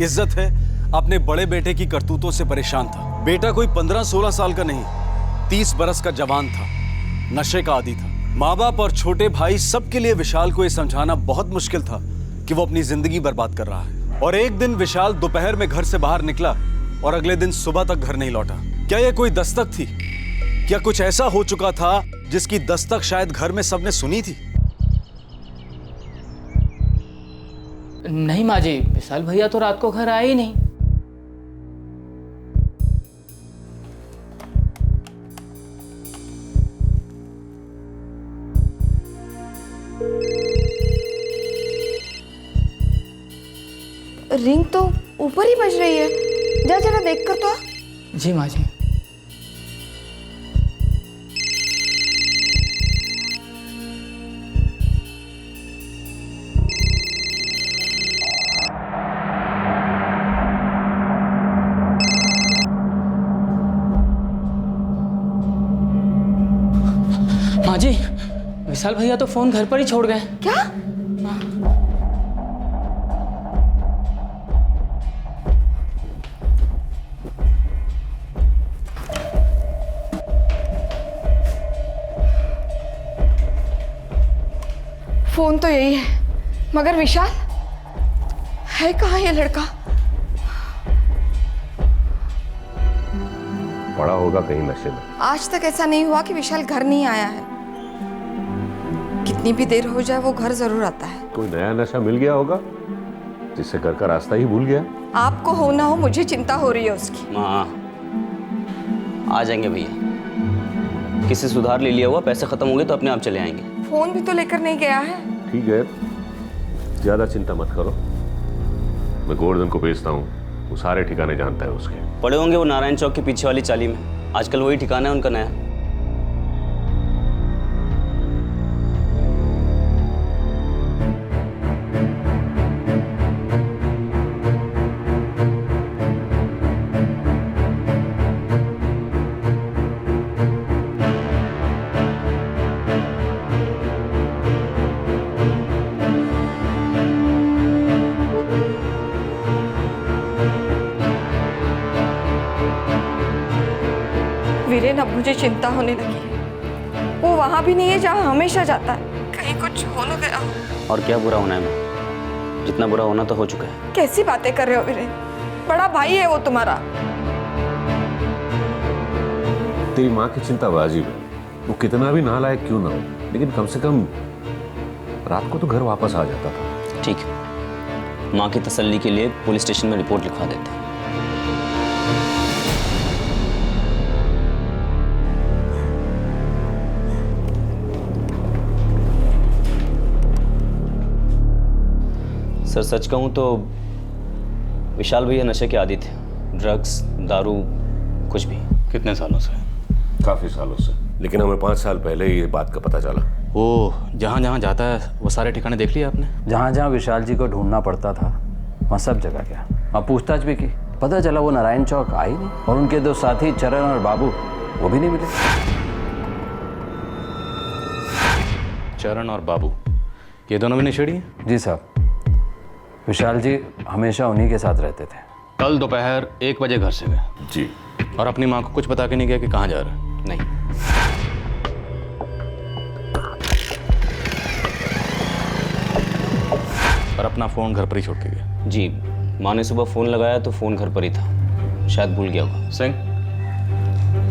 इज्जत है, अपने बड़े बेटे की करतूतों से परेशान था। बेटा कोई 15-16 साल का नहीं, 30 बरस का जवान था, नशे का आदी था। माँ बाप और छोटे भाई सबके लिए विशाल को यह समझाना बहुत मुश्किल था कि वो अपनी जिंदगी बर्बाद कर रहा है। और एक दिन विशाल दोपहर में घर से बाहर निकला और अगले दिन सुबह तक घर नहीं लौटा। क्या यह कोई दस्तक थी? क्या कुछ ऐसा हो चुका था जिसकी दस्तक शायद घर में सबने सुनी थी? नहीं माँ जी, विशाल भैया तो रात को घर आए ही नहीं। रिंग तो ऊपर ही बज रही है, जा जरा देख कर तो आ। जी माँ जी। माँ जी, विशाल भैया तो फोन घर पर ही छोड़ गए। क्या? फोन तो यही है, मगर विशाल है कहाँ ये लड़का? पड़ा होगा कहीं नशे में। आज तक ऐसा नहीं हुआ कि विशाल घर नहीं आया है। कितनी भी देर हो जाए वो घर जरूर आता है। कोई नया नशा मिल गया होगा जिससे घर का रास्ता ही भूल गया। आपको हो ना हो मुझे चिंता हो रही है उसकी। माँ, आ जाएंगे भैया, किसी सुधार ले लिया हुआ, पैसे खत्म होंगे तो अपने आप चले आएंगे। फोन भी तो लेकर नहीं गया है। ठीक है, ज्यादा चिंता मत करो, मैं गोवर्धन को भेजता हूँ, वो सारे ठिकाने जानता है उसके। पड़े होंगे वो नारायण चौक के पीछे वाली चाली में, आजकल वही ठिकाना है उनका नया। वीरेन, अब मुझे चिंता होने लगी है। वो वहां भी नहीं है जहाँ हमेशा जाता है, कहीं कुछ हो न गया हो। और क्या बुरा होना है माँ, जितना बुरा होना तो हो चुका है। कैसी बातें कर रहे हो वीरेन, बड़ा भाई है वो तुम्हारा। तेरी माँ की चिंता वाजिब है, वो कितना भी नालायक क्यों ना हो, लेकिन कम से कम रात को तो घर वापस आ जाता था। ठीक है, माँ की तसल्ली के लिए पुलिस स्टेशन में रिपोर्ट लिखवा देते हैं। सर सच कहूं तो विशाल भैया नशे के आदी थे, ड्रग्स, दारू, कुछ भी। कितने सालों से? काफी सालों से, लेकिन हमें 5 साल पहले ये बात का पता चला। वो जहाँ जहाँ जाता है वो सारे ठिकाने देख लिया आपने? जहाँ जहाँ विशाल जी को ढूंढना पड़ता था वहाँ सब जगह गया, वहाँ पूछताछ भी की, पता चला वो नारायण चौक आई नहीं, और उनके 2 साथी चरण और बाबू वो भी नहीं मिले। चरण और बाबू ये दोनों भी नशेड़ी हैं? जी साहब, विशाल जी हमेशा उन्हीं के साथ रहते थे। कल दोपहर 1 बजे घर से गए जी, और अपनी माँ को कुछ बता के नहीं गया कि कहाँ जा रहा है? नहीं। और अपना फोन घर पर ही छोड़ के गया? जी, माँ ने सुबह फोन लगाया तो फोन घर पर ही था, शायद भूल गया होगा। सिंह,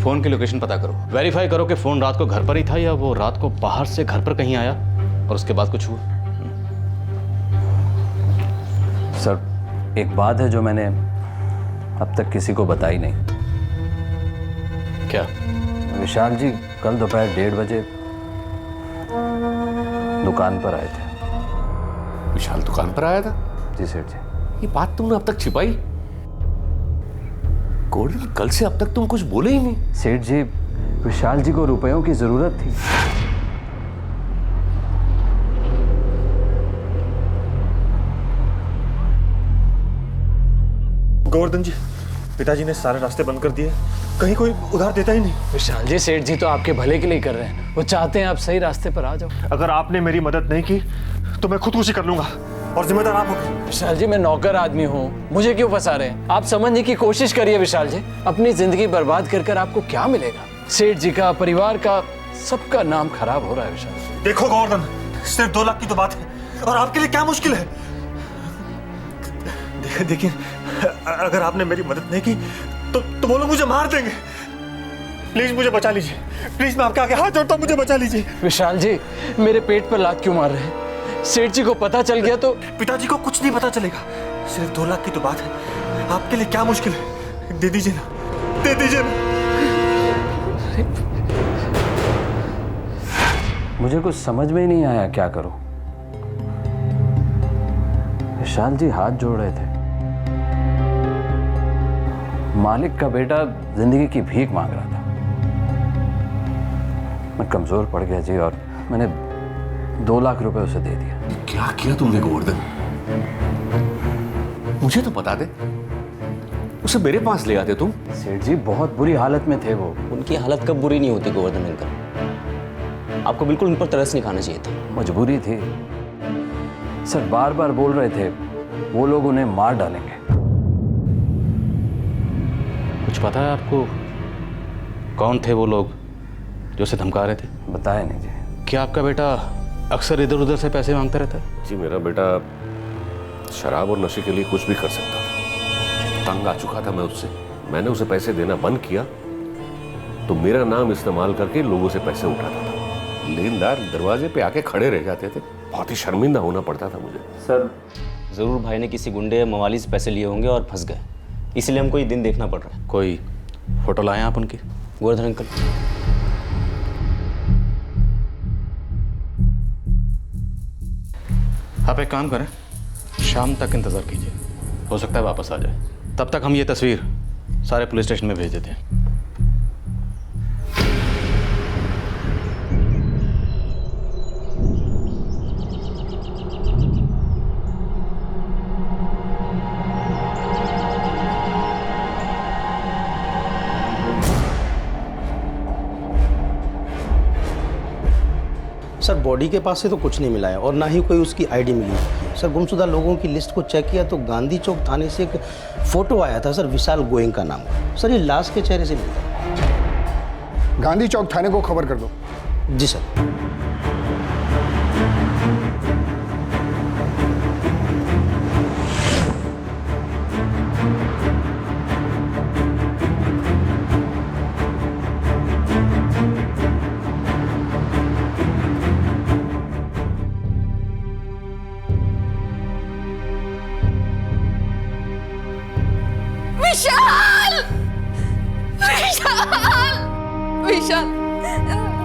फोन की लोकेशन पता करो, वेरीफाई करो कि फोन रात को घर पर ही था या वो रात को बाहर से घर पर कहीं आया और उसके बाद कुछ हुआ। सर एक बात है जो मैंने अब तक किसी को बताई नहीं। क्या? विशाल जी कल दोपहर 1:30 बजे दुकान पर आए थे। विशाल दुकान पर आया था? जी सेठ जी। ये बात तुमने अब तक छिपाई? गोल्डन, कल से अब तक तुम कुछ बोले ही नहीं। सेठ जी, विशाल जी को रुपयों की जरूरत थी। गोवर्धन जी, पिताजी ने सारे रास्ते बंद कर दिए, कहीं कोई उधार देता ही नहीं। विशाल जी, सेठ जी तो आपके भले के लिए कर रहे हैं, वो चाहते हैं आप सही रास्ते पर आ जाओ। अगर आपने मेरी मदद नहीं की तो मैं खुदकुशी कर लूंगा और जिम्मेदार आप होंगे। विशाल जी, मैं नौकर आदमी हूँ, मुझे क्यों फंसा रहे हैं? आप समझने की कोशिश करिए विशाल जी, अपनी जिंदगी बर्बाद कर आपको क्या मिलेगा? सेठ जी का, परिवार का, सबका नाम खराब हो रहा है विशाल जी। देखो गोवर्धन, सिर्फ 2 लाख की तो बात है, और आपके लिए क्या मुश्किल है? देखिए, अगर आपने मेरी मदद नहीं की तो वो लोग मुझे मार देंगे। प्लीज मुझे बचा लीजिए, प्लीज, मैं आपके आगे हाथ जोड़ता हूँ, मुझे बचा लीजिए। विशाल जी, मेरे पेट पर लात क्यों मार रहे हैं? सेठ जी को पता चल गया तो? पिताजी को कुछ नहीं पता चलेगा, सिर्फ 2 लाख की तो बात है, आपके लिए क्या मुश्किल है? दे दीजिए ना, दे दीजिए ना। मुझे कुछ समझ में ही नहीं आया क्या करूं। विशाल जी हाथ जोड़ रहे थे, मालिक का बेटा जिंदगी की भीख मांग रहा था। मैं कमजोर पड़ गया जी, और मैंने 2 लाख रुपए उसे दे दिया। क्या किया तुमने गोवर्धन? मुझे तो बता दे, उसे मेरे पास ले आते तुम। सेठ जी बहुत बुरी हालत में थे वो। उनकी हालत कब बुरी नहीं होती गोवर्धन अंकल, आपको बिल्कुल उन पर तरस नहीं खाना चाहिए था। मजबूरी थी सर, बार बार बोल रहे थे वो लोग उन्हें मार डालेंगे। कुछ पता है आपको कौन थे वो लोग जो उसे धमका रहे थे? बताया नहीं जी। क्या आपका बेटा अक्सर इधर उधर से पैसे मांगता रहता है? जी, मेरा बेटा शराब और नशे के लिए कुछ भी कर सकता था। तंग आ चुका था मैं उससे, मैंने उसे पैसे देना बंद किया तो मेरा नाम इस्तेमाल करके लोगों से पैसे उठाता था। लेनदार दरवाजे पे आके खड़े रह जाते थे, बहुत ही शर्मिंदा होना पड़ता था मुझे। सर जरूर भाई ने किसी गुंडे या मवाली से पैसे लिए होंगे और फंस गए, इसलिए हमको ये दिन देखना पड़ रहा है। कोई फोटो लाए आप उनकी? गोवर्धन अंकल, आप एक काम करें, शाम तक इंतज़ार कीजिए, हो सकता है वापस आ जाए। तब तक हम ये तस्वीर सारे पुलिस स्टेशन में भेज देते हैं। सर बॉडी के पास से तो कुछ नहीं मिला है और ना ही कोई उसकी आईडी मिली है। सर गुमशुदा लोगों की लिस्ट को चेक किया तो गांधी चौक थाने से एक फोटो आया था सर, विशाल गोयंका नाम का। सर ये लाश के चेहरे से मिलता। गांधी चौक थाने को खबर कर दो। जी सर। विशाल! विशाल! विशाल!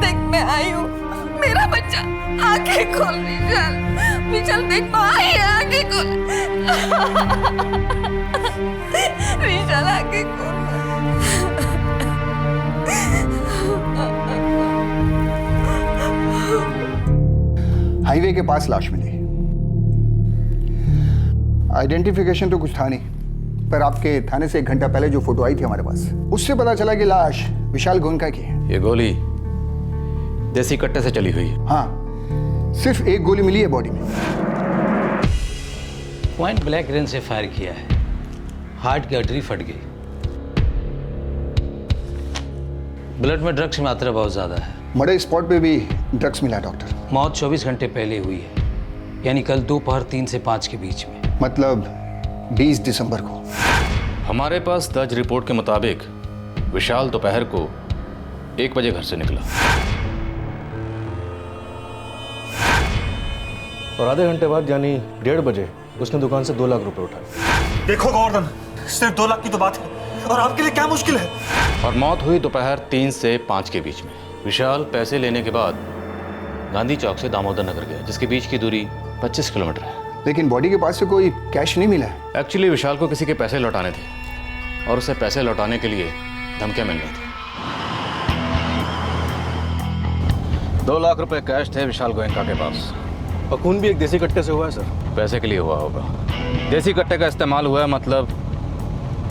देख मैं आई हूँ, मेरा बच्चा, आंखें खोल विशाल। विशाल देख मैं आई है, आंखें खोल। विशाल आंखें खोल। हाईवे के पास लाश मिली। आइडेंटिफिकेशन तो कुछ था नहीं, पर आपके थाने से 1 घंटा पहले जो फोटो आई थी हमारे पास, उससे पता चला कि लाश विशाल गोयंका की है। ये गोली देसी कट्टे से चली हुई है। हाँ, सिर्फ एक गोली मिली है बॉडी में। पॉइंट ब्लैक रेंज से फायर किया है, हार्ट की आर्टरी फट गई। ब्लड में ड्रग्स की मात्रा बहुत ज्यादा है। मर्डर स्पॉट पे भी ड्रग्स मिला डॉक्टर। मौत 24 घंटे पहले हुई है, यानी कल दोपहर 3 से 5 के बीच में। मतलब 20 दिसंबर को। हमारे पास दर्ज रिपोर्ट के मुताबिक विशाल दोपहर को 1 बजे घर से निकला और आधे घंटे बाद यानी 1:30 बजे उसने दुकान से 2 लाख रुपए उठाए। देखो गोवर्धन, सिर्फ 2 लाख की तो बात है और आपके लिए क्या मुश्किल है। और मौत हुई दोपहर 3 से 5 के बीच में। विशाल पैसे लेने के बाद गांधी चौक से दामोदर नगर गया, जिसके बीच की दूरी 25 किलोमीटर है। लेकिन बॉडी के पास से कोई कैश नहीं मिला है। एक्चुअली विशाल को किसी के पैसे लौटाने थे और उसे पैसे लौटाने के लिए धमकियां मिल रही थी। 2 लाख रुपए कैश थे विशाल गोयंका के पास। और खून भी एक देसी कट्टे से हुआ है सर। पैसे के लिए हुआ होगा। देसी कट्टे का इस्तेमाल हुआ है, मतलब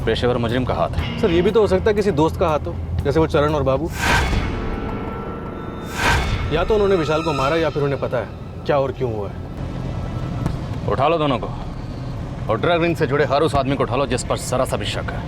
पेशेवर मुजरिम का हाथ है। सर ये भी तो हो सकता है किसी दोस्त का हाथ हो, जैसे वो चरण और बाबू। या तो उन्होंने विशाल को मारा या फिर उन्हें पता है क्या और क्यों हुआ है। उठा लो दोनों को और ड्रग रिंग से जुड़े हर उस आदमी को उठा लो जिस पर जरा सा भी शक है।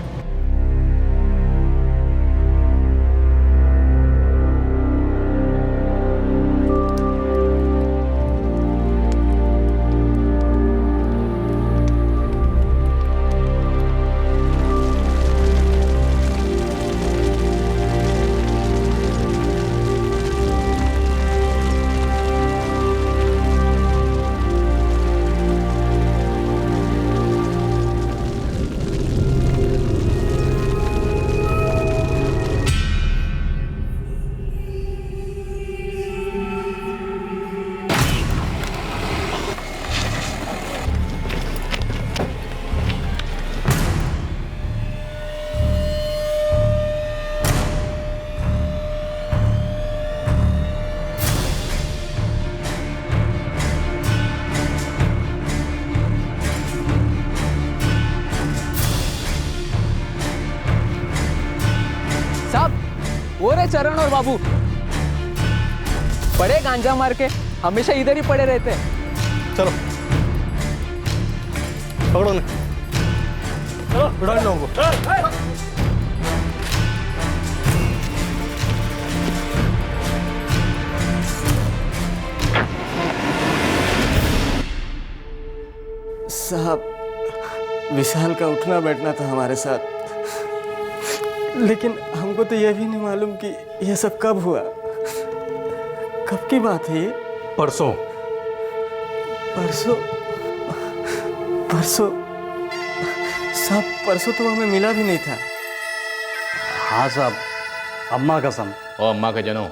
चरण और बाबू बड़े गांजा मार के हमेशा इधर ही पड़े रहते हैं। चलो पकड़ो ने, चलो उड़ा इन लोगों को। साहब विशाल का उठना बैठना था हमारे साथ, लेकिन हमको तो यह भी नहीं मालूम कि यह सब कब हुआ। कब की बात है ये? परसों। परसों? परसों? साहब परसों तो हमें मिला भी नहीं था। हाँ साहब, अम्मा कसम। ओ अम्मा के जनो,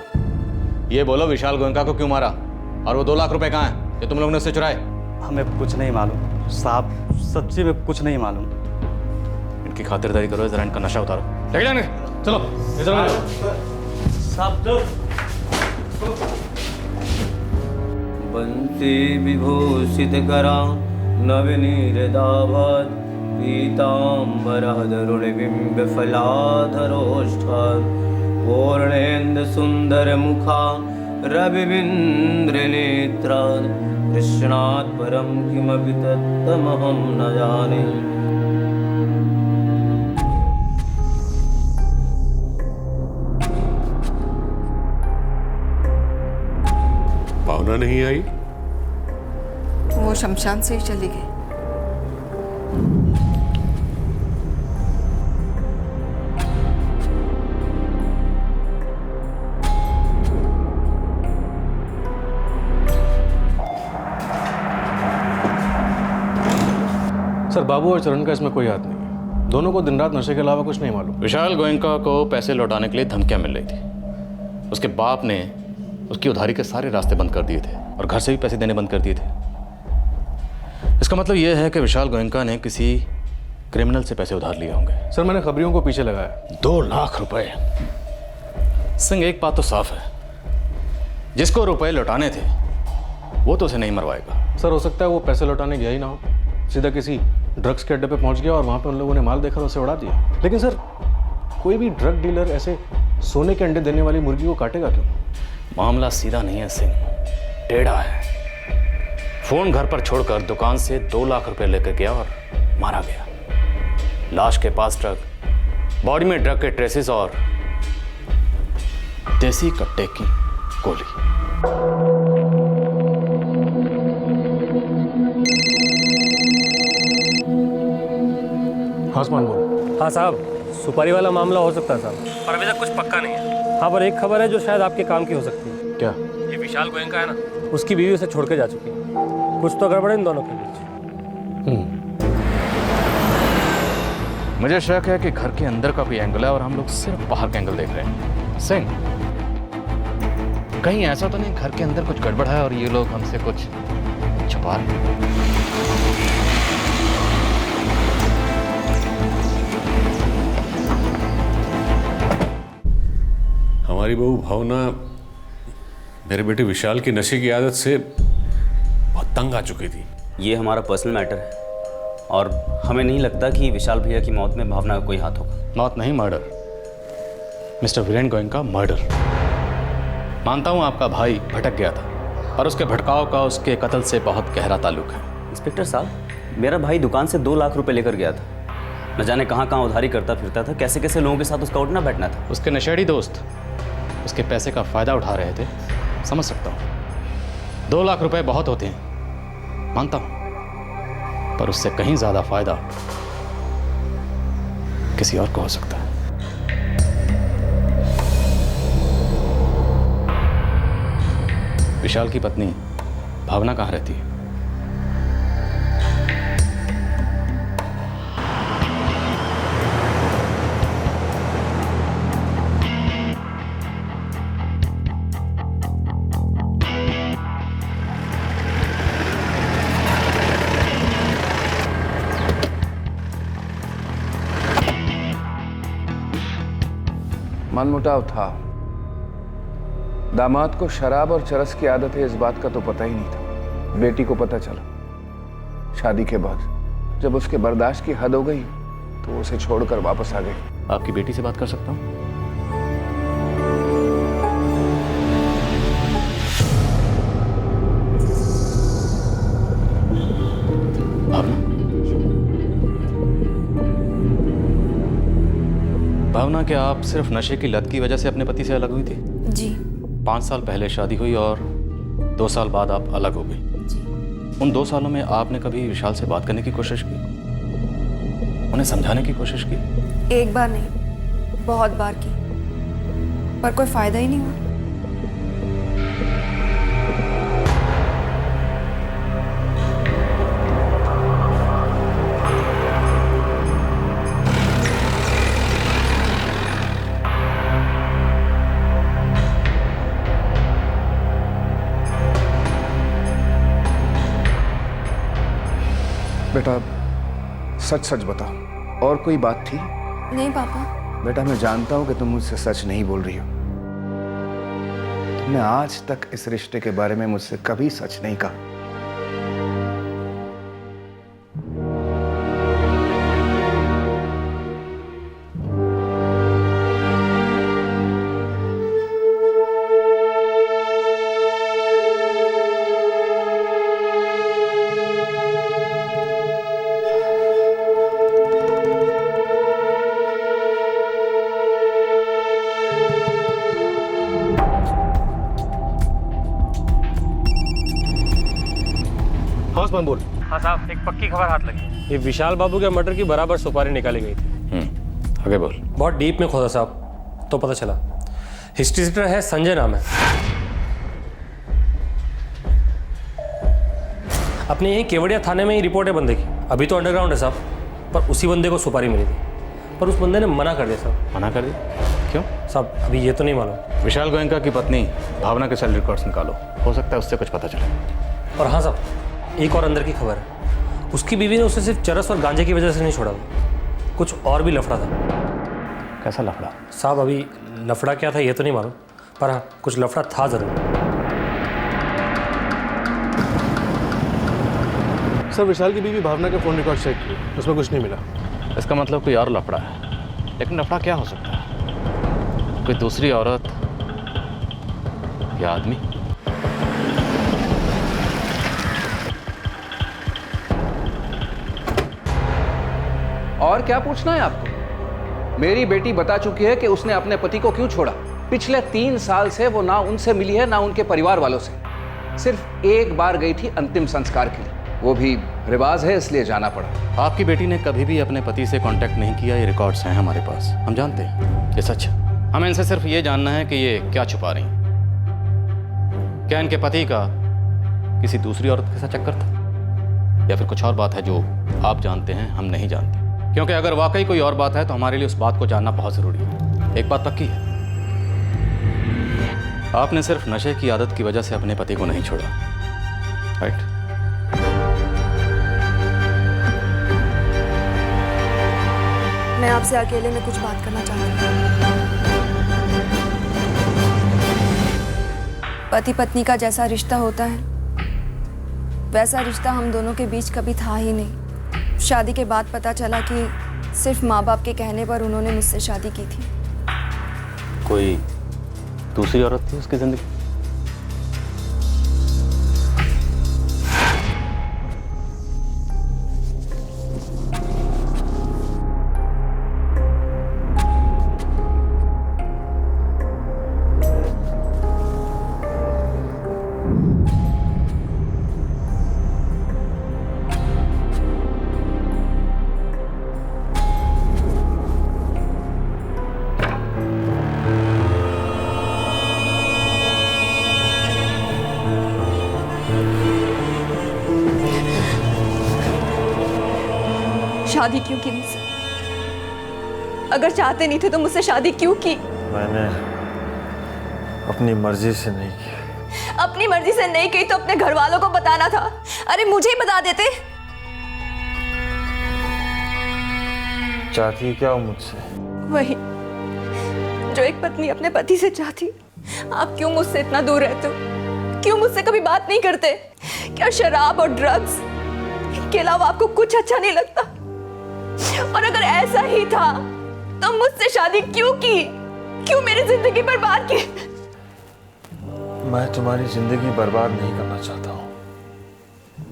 ये बोलो विशाल गोयंका को क्यों मारा और वो 2 लाख रुपए कहाँ हैं जो तुम लोग ने उससे चुराए? हमें कुछ नहीं मालूम साहब, सच्ची में कुछ नहीं मालूम। इनकी खातिरदारी करो, जरा इनका नशा उतारो। लेके जाएंगे, चलो इधर साहब बंसी विभूषित करा नवनीरदाभत पीताम्बरधरुणिबिम्ब फलाधरोष्ठात् पूर्णेन्दु सुंदर मुखा रविन्द्रनेत्रात् कृष्णात् परं किमपि तत्तमहं न जाने। भावना नहीं आई? वो शमशान से ही चली गई। सर बाबू और चरण का इसमें कोई हाथ नहीं है। दोनों को दिन रात नशे के अलावा कुछ नहीं मालूम। विशाल गोयनका को पैसे लौटाने के लिए धमकियां मिल रही थी। उसके बाप ने उसकी उधारी के सारे रास्ते बंद कर दिए थे और घर से भी पैसे देने बंद कर दिए थे। इसका मतलब यह है कि विशाल गोयनका ने किसी क्रिमिनल से पैसे उधार लिए होंगे। सर मैंने खबरियों को पीछे लगाया। 2 लाख रुपए। सिंह, एक बात तो साफ है, जिसको रुपए लौटाने थे वो तो उसे नहीं मरवाएगा। सर हो सकता है वो पैसे लौटाने गया ही ना हो, सीधा किसी ड्रग्स के अड्डे पे पहुंच गया और वहां पे उन लोगों ने माल देखा तो उसे उड़ा दिया। लेकिन सर कोई भी ड्रग डीलर ऐसे सोने के अंडे देने वाली मुर्गी को काटेगा क्यों? मामला सीधा नहीं है सिंह, टेढ़ा है। फोन घर पर छोड़कर दुकान से 2 लाख रुपए लेकर गया और मारा गया। लाश के पास ट्रक, बॉडी में ड्रग के ट्रेसेस और देसी कट्टे की गोली। आसमान बोल। हाँ साहब, सुपारी वाला मामला हो सकता है साहब, पर अभी तक कुछ पक्का नहीं है। हाँ, पर एक खबर है जो शायद आपके काम की हो सकती है। क्या? ये विशाल गोयनका है ना, उसकी बीवी उसे छोड़ के जा चुकी है। कुछ तो गड़बड़ है इन दोनों के बीच। मुझे शक है कि घर के अंदर का कोई एंगल है और हम लोग सिर्फ बाहर का एंगल देख रहे हैं। सिंह, कहीं ऐसा तो नहीं घर के अंदर कुछ गड़बड़ है और ये लोग हमसे कुछ छुपा रहे हैं? हमारी बहू भावना मेरे बेटे विशाल की नशे की आदत से बहुत तंग आ चुकी थी। ये हमारा पर्सनल मैटर है और हमें नहीं लगता कि विशाल भैया की मौत में भावना का कोई हाथ होगा। मौत नहीं, murder. Mister Viren Goenka murder. मानता हूं आपका भाई भटक गया था, पर उसके भटकाव का उसके कत्ल से बहुत गहरा ताल्लुक है। इंस्पेक्टर साहब, मेरा भाई दुकान से 2 लाख रुपए लेकर गया था। न जाने कहाँ कहाँ उधारी करता फिरता था, कैसे कैसे लोगों के साथ उसका उठना बैठना था। उसके नशेड़ी दोस्त उसके पैसे का फायदा उठा रहे थे, समझ सकता हूँ। 2 लाख रुपए बहुत होते हैं, मानता हूं, पर उससे कहीं ज्यादा फायदा किसी और को हो सकता है। विशाल की पत्नी भावना कहाँ रहती है? मनमुटाव था। दामाद को शराब और चरस की आदत है, इस बात का तो पता ही नहीं था। बेटी को पता चला शादी के बाद, जब उसके बर्दाश्त की हद हो गई तो उसे छोड़कर वापस आ गई। आपकी बेटी से बात कर सकता हूँ? भावना, क्या आप सिर्फ नशे की लत की वजह से अपने पति से अलग हुई थी? जी। 5 साल पहले शादी हुई और 2 साल बाद आप अलग हो गई। उन 2 सालों में आपने कभी विशाल से बात करने की कोशिश की, उन्हें समझाने की कोशिश की? एक बार नहीं, बहुत बार की, पर कोई फायदा ही नहीं हुआ। बेटा सच सच बताओ, और कोई बात थी? नहीं पापा। बेटा मैं जानता हूं कि तुम मुझसे सच नहीं बोल रही हो। तुमने आज तक इस रिश्ते के बारे में मुझसे कभी सच नहीं कहा। बोल। हाँ साहब, एक पक्की खबर हाथ लगी। ये विशाल बाबू के मर्डर की बराबर सुपारी निकाली गई थी। आगे बोल। बहुत डीप में खोदा साहब, तो पता चला हिस्ट्री सीटर है, संजय नाम है। अपने यही केवड़िया थाने में ही रिपोर्ट है बंदे की। अभी तो अंडरग्राउंड है साहब, पर उसी बंदे को सुपारी मिली थी, पर उस बंदे ने मना कर दिया साहब। मना कर दिया? क्यों साहब? अभी ये तो नहीं मालूम। विशाल गोयनका की पत्नी भावना के सेल रिकॉर्ड्स निकालो, हो सकता है उससे कुछ पता चले। और हाँ साहब, एक और अंदर की खबर है, उसकी बीवी ने उसे सिर्फ चरस और गांजे की वजह से नहीं छोड़ा था, कुछ और भी लफड़ा था। कैसा लफड़ा? साहब अभी लफड़ा क्या था ये तो नहीं मालूम, पर हाँ कुछ लफड़ा था जरूर। सर विशाल की बीवी भावना के फ़ोन रिकॉर्ड चेक किए, उसमें कुछ नहीं मिला। इसका मतलब कोई और लफड़ा है, लेकिन लफड़ा क्या हो सकता है? कोई दूसरी औरत या आदमी? और क्या पूछना है आपको? मेरी बेटी बता चुकी है कि उसने अपने पति को क्यों छोड़ा। पिछले 3 साल से वो ना उनसे मिली है ना उनके परिवार वालों से। सिर्फ एक बार गई थी अंतिम संस्कार के लिए, वो भी रिवाज है इसलिए जाना पड़ा। आपकी बेटी ने कभी भी अपने पति से कांटेक्ट नहीं किया, ये रिकॉर्ड्स हैं हमारे पास, हम जानते हैं, ये सच है। हमें इनसे सिर्फ ये जानना है कि ये क्या छुपा रही हैं। क्या इनके पति का किसी दूसरी औरत के साथ चक्कर था, या फिर कुछ और बात है जो आप जानते हैं हम नहीं जानते? क्योंकि अगर वाकई कोई और बात है तो हमारे लिए उस बात को जानना बहुत ज़रूरी है। एक बात पक्की है, आपने सिर्फ नशे की आदत की वजह से अपने पति को नहीं छोड़ा, राइट? मैं आपसे अकेले में कुछ बात करना चाहती हूँ। पति पत्नी का जैसा रिश्ता होता है वैसा रिश्ता हम दोनों के बीच कभी था ही नहीं। शादी के बाद पता चला कि सिर्फ माँ बाप के कहने पर उन्होंने मुझसे शादी की थी। कोई दूसरी औरत थी उसकी जिंदगी? शादी क्यों की मुझसे? अगर चाहते नहीं थे तो मुझसे शादी क्यों की? मैंने अपनी मर्जी से नहीं की। अपनी मर्जी से नहीं की तो अपने घर वालों को बताना था। अरे मुझे ही बता देते। चाहती क्या हो मुझसे? वही जो एक पत्नी अपने पति से चाहती। आप क्यों मुझसे इतना दूर रहते हो? क्यों मुझसे कभी बात नहीं करते? क्या शराब और ड्रग्स के अलावा आपको कुछ अच्छा नहीं लगता? और अगर ऐसा ही था तो मुझसे शादी क्यों की? क्यों मेरी जिंदगी बर्बाद की? मैं तुम्हारी जिंदगी बर्बाद नहीं करना चाहता हूँ,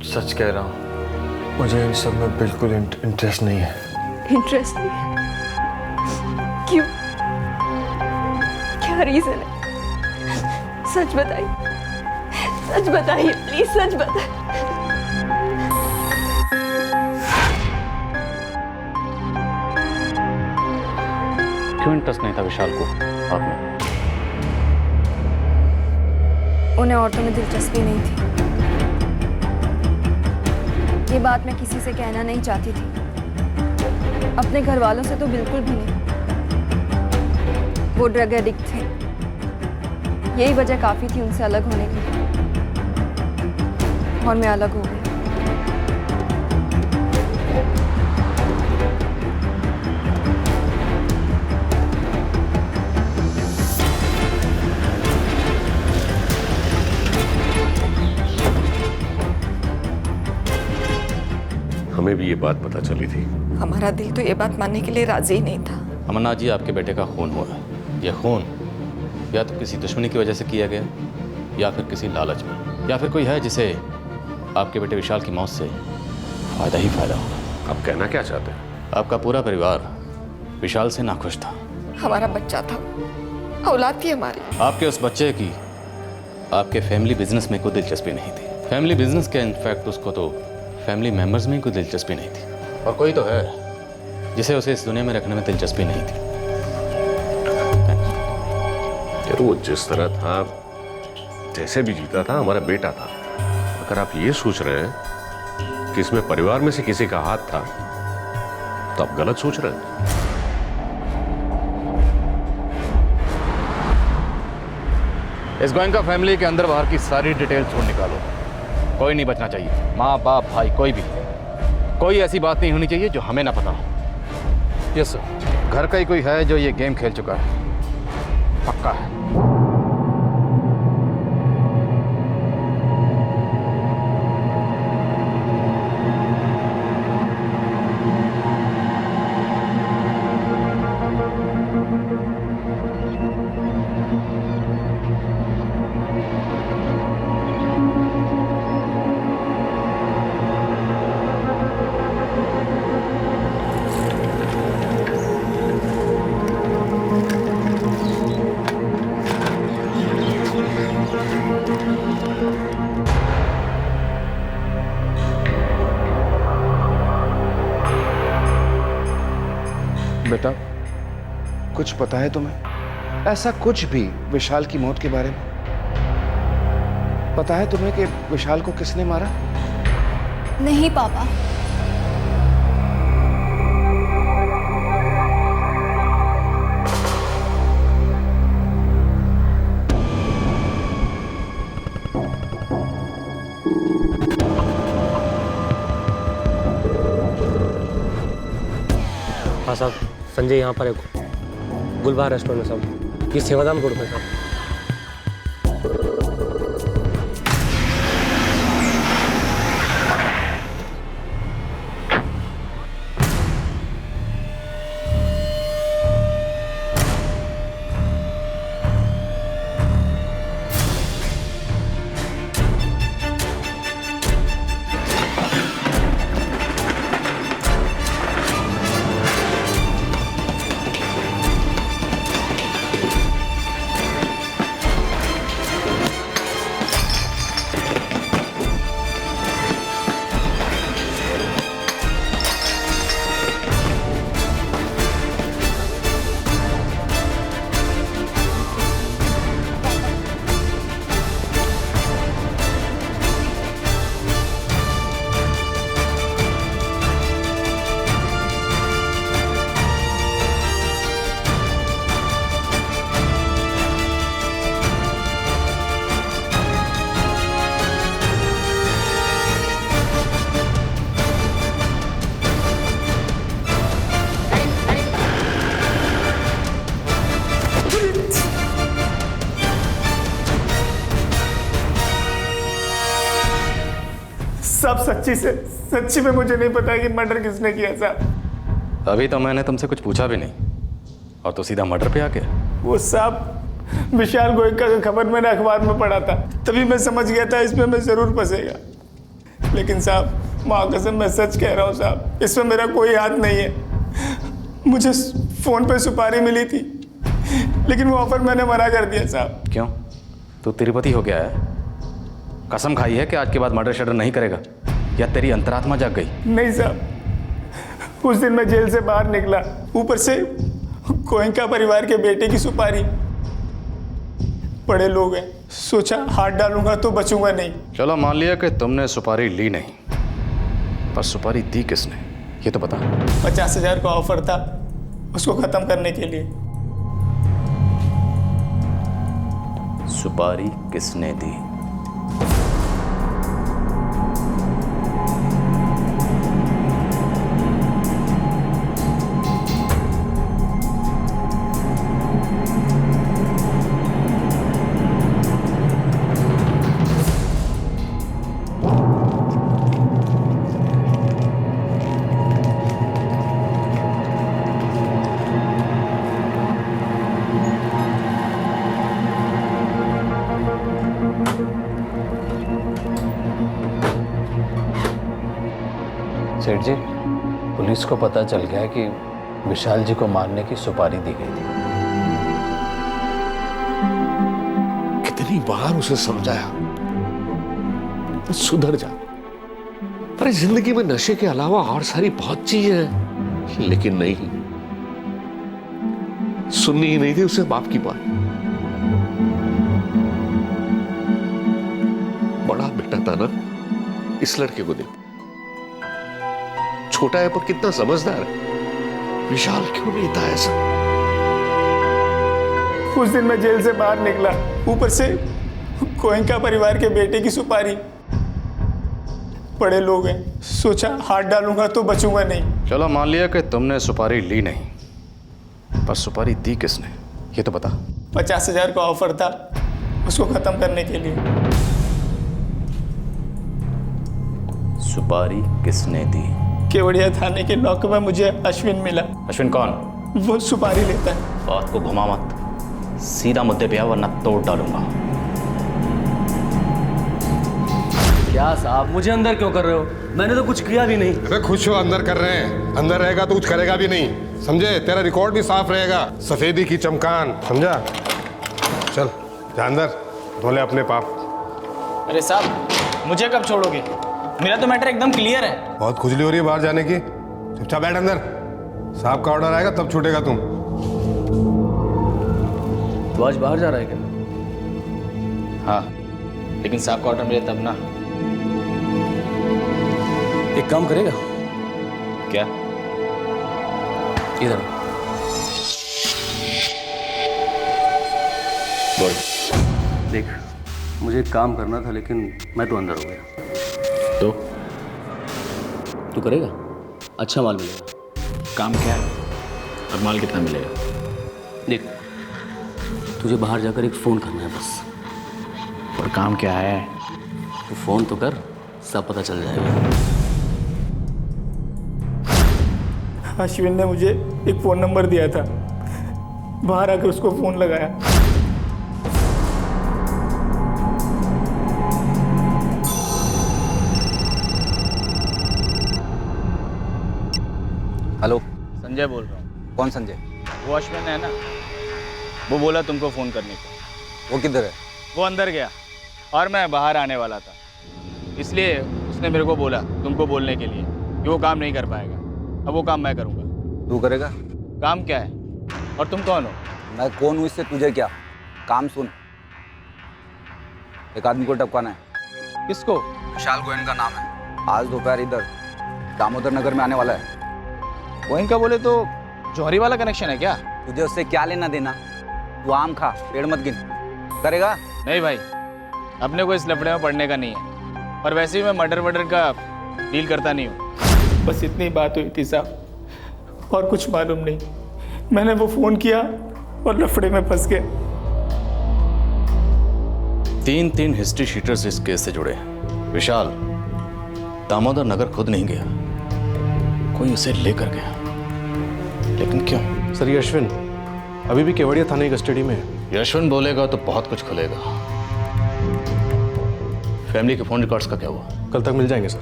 सच कह रहा हूँ। मुझे इन सब में बिल्कुल इंटरेस्ट नहीं है। इंटरेस्ट नहीं है? क्यों? क्या रीजन है? सच बताइए, सच बताइए प्लीज, सच बताइए। क्यों इंटरेस्ट नहीं था विशाल को आप में? उन्हें औरतों में दिलचस्पी नहीं थी। ये बात मैं किसी से कहना नहीं चाहती थी, अपने घर वालों से तो बिल्कुल भी नहीं। वो ड्रग एडिक्ट थे, यही वजह काफी थी उनसे अलग होने की, और मैं अलग हो गई। हमें भी ये बात पता चली थी। हमारा दिल तो ये बात मानने के लिए राजी ही नहीं था। अमरनाथ जी, आपके बेटे का खून हुआ है। यह खून या तो किसी दुश्मनी की वजह से किया गया, या फिर किसी लालच में, या फिर कोई है जिसे आपके बेटे विशाल की मौत से फायदा ही फायदा होगा। आप कहना क्या चाहते हैं? आपका पूरा परिवार विशाल से नाखुश था। हमारा बच्चा था, औलाद थी हमारी। आपके उस बच्चे की आपके फैमिली बिजनेस में कोई दिलचस्पी नहीं थी। फैमिली बिजनेस के इनफैक्ट उसको तो फैमिली मेंबर्स में कोई दिलचस्पी नहीं थी। और कोई तो है जिसे उसे इस दुनिया में रखने में दिलचस्पी नहीं थी। यार वो जिस तरह था, जैसे भी जीता था, हमारा बेटा था। अगर आप ये सोच रहे हैं कि इसमें परिवार में से किसी का हाथ था, तो आप गलत सोच रहे हैं। इस गोयनका फैमिली के अंदर बाहर की सारी डिटेल्स ढूंढ निकालो। कोई नहीं बचना चाहिए, माँ बाप भाई कोई भी। कोई ऐसी बात नहीं होनी चाहिए जो हमें ना पता हो। Yes sir. घर का ही कोई है जो ये गेम खेल चुका है, पक्का है। बेटा, कुछ पता है तुम्हें? ऐसा कुछ भी विशाल की मौत के बारे में पता है तुम्हें कि विशाल को किसने मारा? नहीं पापा। हाँ साहब, संजय यहाँ पर है, गुलबहार रेस्टोरेंट में साहब, ये सेवाधाम रोड पर साहब। सब सच्ची में मुझे नहीं पता कि मर्डर किसने किया साहब। अभी तो मैंने तुमसे कुछ पूछा भी नहीं और तो सीधा मर्डर पे आ गया। वो साहब विशाल गोयनका का खबर मैंने अखबार में पढ़ा था, तभी मैं समझ गया था इसमें मैं जरूर फंसेगा। लेकिन साहब माँ कसम मैं सच कह रहा हूँ साहब, इसमें मेरा कोई हाथ नहीं है। मुझे फोन पे सुपारी मिली थी, लेकिन वो ऑफर मैंने मना कर दिया साहब। क्यों? तू तिरुपति हो गया है? कसम खाई है कि आज के बाद मर्डर शर्डर नहीं करेगा, या तेरी अंतरात्मा जाग गई? नहीं साहब, उस दिन मैं जेल से बाहर निकला, ऊपर से गोयनका परिवार के बेटे की सुपारी। बड़े लोग हैं, सोचा हाथ डालूंगा तो बचूंगा नहीं। चलो मान लिया कि तुमने सुपारी ली नहीं, पर सुपारी दी किसने ये तो बता। 50,000 का ऑफर था उसको खत्म करने के लिए। सुपारी किसने दी? जी, पुलिस को पता चल गया कि विशाल जी को मारने की सुपारी दी गई थी। कितनी बार उसे समझाया तो सुधर जा, अरे जिंदगी में नशे के अलावा और सारी बहुत चीजें हैं, लेकिन नहीं, सुननी ही नहीं थी उसे बाप की बात। बड़ा बेटा था ना इस लड़के को, देख छोटा है पर कितना समझदार है। विशाल क्यों नहीं था ऐसा? उस दिन मैं जेल से बाहर निकला, ऊपर से गोयनका परिवार के बेटे की सुपारी। बड़े लोग हैं, सोचा हाथ डालूंगा तो बचूंगा नहीं। चलो मान लिया कि तुमने सुपारी ली नहीं, पर सुपारी दी किसने ये तो बता। 50,000 का ऑफर था उसको खत्म करने के लिए। सुपारी किसने दी? केवड़िया थाने के लॉक में मुझे अश्विन मिला। अश्विन कौन? वो सुपारी लेता है। बात को घुमा मत, सीधा मुद्दे पे आ वरना तोड़ डालूंगा। क्या साहब, मुझे अंदर क्यों कर रहे हो? मैंने तो कुछ किया भी नहीं। अरे खुश हो अंदर कर रहे हैं, अंदर रहेगा तो कुछ करेगा भी नहीं, समझे? तेरा रिकॉर्ड भी साफ रहेगा, सफेदी की चमकान, समझा? चल जा अंदर, धो ले अपने पाप। अरे साहब, मुझे कब छोड़ोगे? मेरा तो मैटर एकदम क्लियर है। बहुत खुजली हो रही है बाहर जाने की, चुपचाप बैठ अंदर, साहब का ऑर्डर आएगा तब छूटेगा तुम। तो आज बाहर जा रहा है क्या? हाँ, लेकिन साहब का ऑर्डर मिले तब ना। एक काम करेगा क्या? इधर बोल। देख, मुझे एक काम करना था लेकिन मैं तो अंदर हो गया। तो तू करेगा? अच्छा माल मिलेगा। काम क्या है और माल कितना मिलेगा? देख, तुझे बाहर जाकर एक फ़ोन करना है बस। और काम क्या है? तो फ़ोन तो कर, सब पता चल जाएगा। अश्विन ने मुझे एक फ़ोन नंबर दिया था, बाहर आकर उसको फ़ोन लगाया। हेलो, संजय बोल रहा हूँ। कौन संजय? वो अश्विन है ना, वो बोला तुमको फ़ोन करने को। वो किधर है? वो अंदर गया और मैं बाहर आने वाला था, इसलिए उसने मेरे को बोला तुमको बोलने के लिए कि वो काम नहीं कर पाएगा। अब वो काम मैं करूँगा। तू करेगा? काम क्या है? और तुम कौन हो? मैं कौन हूँ इससे तुझे क्या? काम सुन, एक आदमी को टपकाना है। किसको? विशाल गोयन का नाम है। आज दोपहर इधर दामोदर नगर में आने वाला है। गोयन का बोले तो जौहरी वाला कनेक्शन है क्या? तुझे उससे क्या लेना देना? तू आम खा, पेड़ मत गिन। करेगा? नहीं भाई, अपने को इस लफड़े में पड़ने का नहीं है, और वैसे भी मैं मर्डर का डील करता नहीं हूँ। बस इतनी बात हुई थी साहब, और कुछ मालूम नहीं। मैंने वो फ़ोन किया और लफड़े में फंस गया। 3 हिस्ट्री शीटर्स इस केस से जुड़े हैं। विशाल दामोदर नगर खुद नहीं गया, कोई उसे लेकर गया। लेकिन क्यों? सर ये अश्विन अभी भी केवड़िया थाने की कस्टडी में है। ये अश्विन बोलेगा तो बहुत कुछ खुलेगा। फैमिली के फोन रिकॉर्ड्स का क्या हुआ? कल तक मिल जाएंगे सर।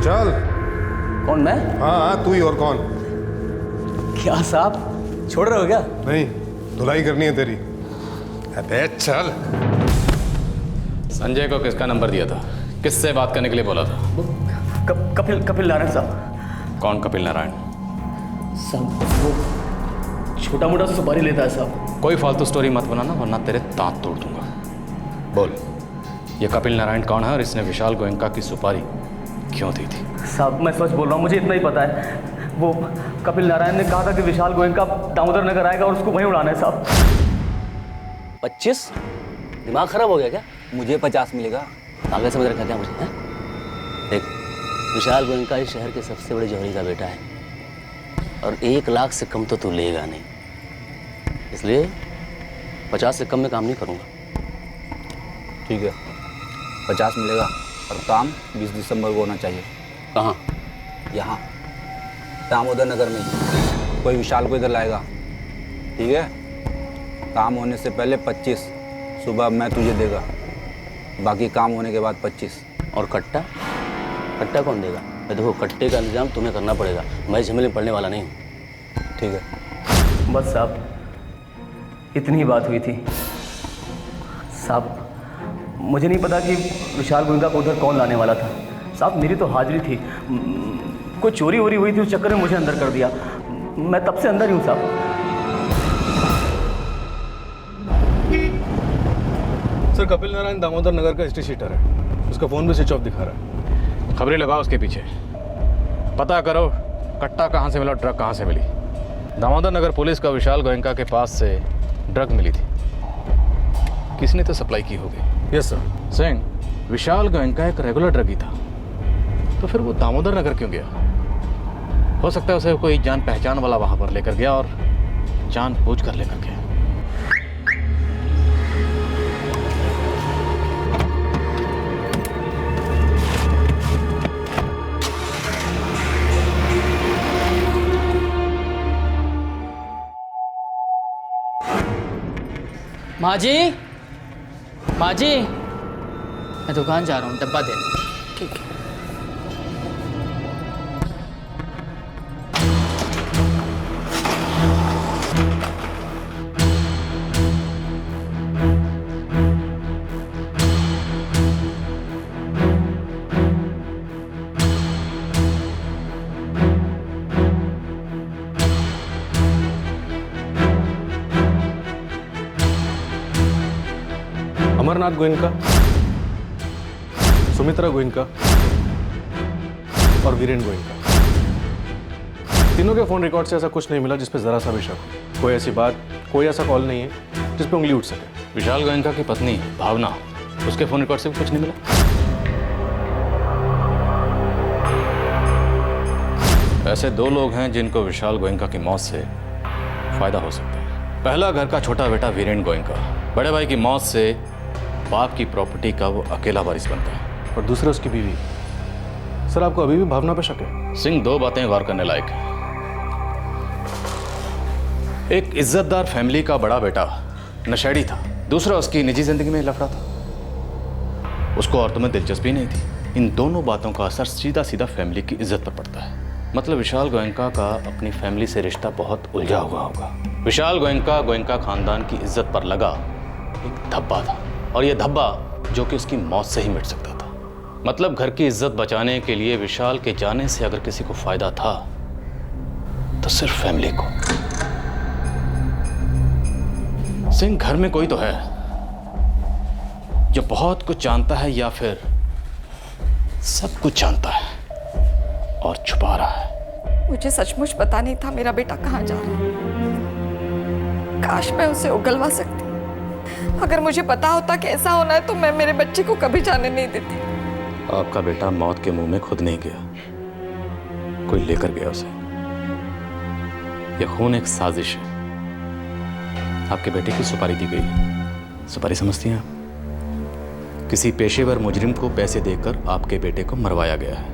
चल। कौन? मैं? हाँ, तू ही, और कौन? क्या साहब, छोड़ रहे हो क्या? नहीं, धुलाई करनी है तेरी। अबे चल। संजय को किसका नंबर दिया था? किससे बात करने के लिए बोला था? कपिल नारायण साहब। कौन कपिल नारायण? साहब वो छोटा मोटा सुपारी लेता है साहब। कोई फालतू स्टोरी मत बनाना वरना तेरे दांत तोड़ दूंगा। बोल, ये कपिल नारायण कौन है और इसने विशाल गोयनका की सुपारी क्यों दी थी? साहब मैं सच बोल रहा हूँ, मुझे इतना ही पता है। वो कपिल नारायण ने कहा था कि विशाल गोयनका दामोदर नगर आएगा और उसको वहीं उड़ाना है साहब। 25? दिमाग खराब हो गया क्या? मुझे 50 मिलेगा। पागल समझ रखा क्या मुझे? है? देख, विशाल गोयनका इस शहर के सबसे बड़े जौहरी का बेटा है और 1 लाख से कम तो तू लेगा नहीं, इसलिए 50 से कम में काम नहीं करूँगा। ठीक है, 50 मिलेगा और काम 20 दिसंबर को होना चाहिए। कहाँ? यहाँ दामोदर नगर में। कोई विशाल को इधर लाएगा, ठीक है? काम होने से पहले 25 सुबह मैं तुझे देगा, बाकी काम होने के बाद 25। और कट्टा? कट्टा कौन देगा? देखो कट्टे का इंतजाम तुम्हें करना पड़ेगा, मैं झमेले में पड़ने वाला नहीं हूँ। ठीक है। बस साहब, इतनी ही बात हुई थी साहब। मुझे नहीं पता कि विशाल गोयनका को उधर कौन लाने वाला था साहब। मेरी तो हाजिरी थी, कोई चोरी वोरी हुई थी, उस चक्कर में मुझे अंदर कर दिया। मैं तब से अंदर ही हूँ साहब। सर कपिल नारायण दामोदर नगर का हिस्ट्री शीटर है, उसका फोन भी स्विच ऑफ दिखा रहा है। खबरें लगाओ उसके पीछे, पता करो कट्टा कहाँ से मिला, ड्रग कहाँ से मिली। दामोदर नगर पुलिस का विशाल गोयनका के पास से ड्रग मिली थी, किसने तो सप्लाई की होगी। Yes sir. सिंह, विशाल गोयनका एक रेगुलर ड्रगी था, तो फिर वो दामोदर नगर क्यों गया? हो सकता है उसे कोई जान पहचान वाला वहां पर लेकर गया और जानबूझ कर लेकर गया। माँ जी, माँ जी, मैं दुकान जा रहा हूँ डब्बा देने। ठीक है। अमरनाथ गोयनका, सुमित्रा गोयनका और वीरेन गोयनका, तीनों के फोन रिकॉर्ड से ऐसा कुछ नहीं मिला जिस पे जरा सा भी शक हो। कोई ऐसी बात, कोई ऐसा कॉल नहीं है जिस पे उंगली उठ सके। विशाल गोयनका की पत्नी भावना, उसके फोन रिकॉर्ड से भी कुछ नहीं मिला। ऐसे दो लोग हैं जिनको विशाल गोयनका की मौत से फायदा हो सकता है। पहला घर का छोटा बेटा वीरेन गोयनका, बड़े भाई की मौत से बाप की प्रॉपर्टी का वो अकेला वारिस बनता है। और दूसरा उसकी बीवी। सर आपको अभी भी भावना पे शक है? सिंह, दो बातें गौर करने लायक हैं। एक इज्जतदार फैमिली का बड़ा बेटा नशेड़ी था, दूसरा उसकी निजी जिंदगी में लफड़ा था, उसको औरतों में दिलचस्पी नहीं थी। इन दोनों बातों का असर सीधा सीधा फैमिली की इज्जत पर पड़ता है। मतलब विशाल गोयनका का अपनी फैमिली से रिश्ता बहुत उलझा हुआ होगा। विशाल गोयनका खानदान की इज्जत पर लगा एक धब्बा था, और यह धब्बा जो कि उसकी मौत से ही मिट सकता था। मतलब घर की इज्जत बचाने के लिए विशाल के जाने से अगर किसी को फायदा था तो सिर्फ फैमिली को। सिंह, घर में कोई तो है जो बहुत कुछ जानता है या फिर सब कुछ जानता है और छुपा रहा है। मुझे सचमुच पता नहीं था मेरा बेटा कहाँ जा रहा है। काश मैं उसे उगलवा सकती। अगर मुझे पता होता कि ऐसा होना है तो मैं मेरे बच्चे को कभी जाने नहीं देती। आपका बेटा मौत के मुंह में खुद नहीं गया, कोई लेकर गया उसे। यह खून एक साजिश है। आपके बेटे की सुपारी दी गई। सुपारी समझती हैं आप? किसी पेशेवर मुजरिम को पैसे देकर आपके बेटे को मरवाया गया है।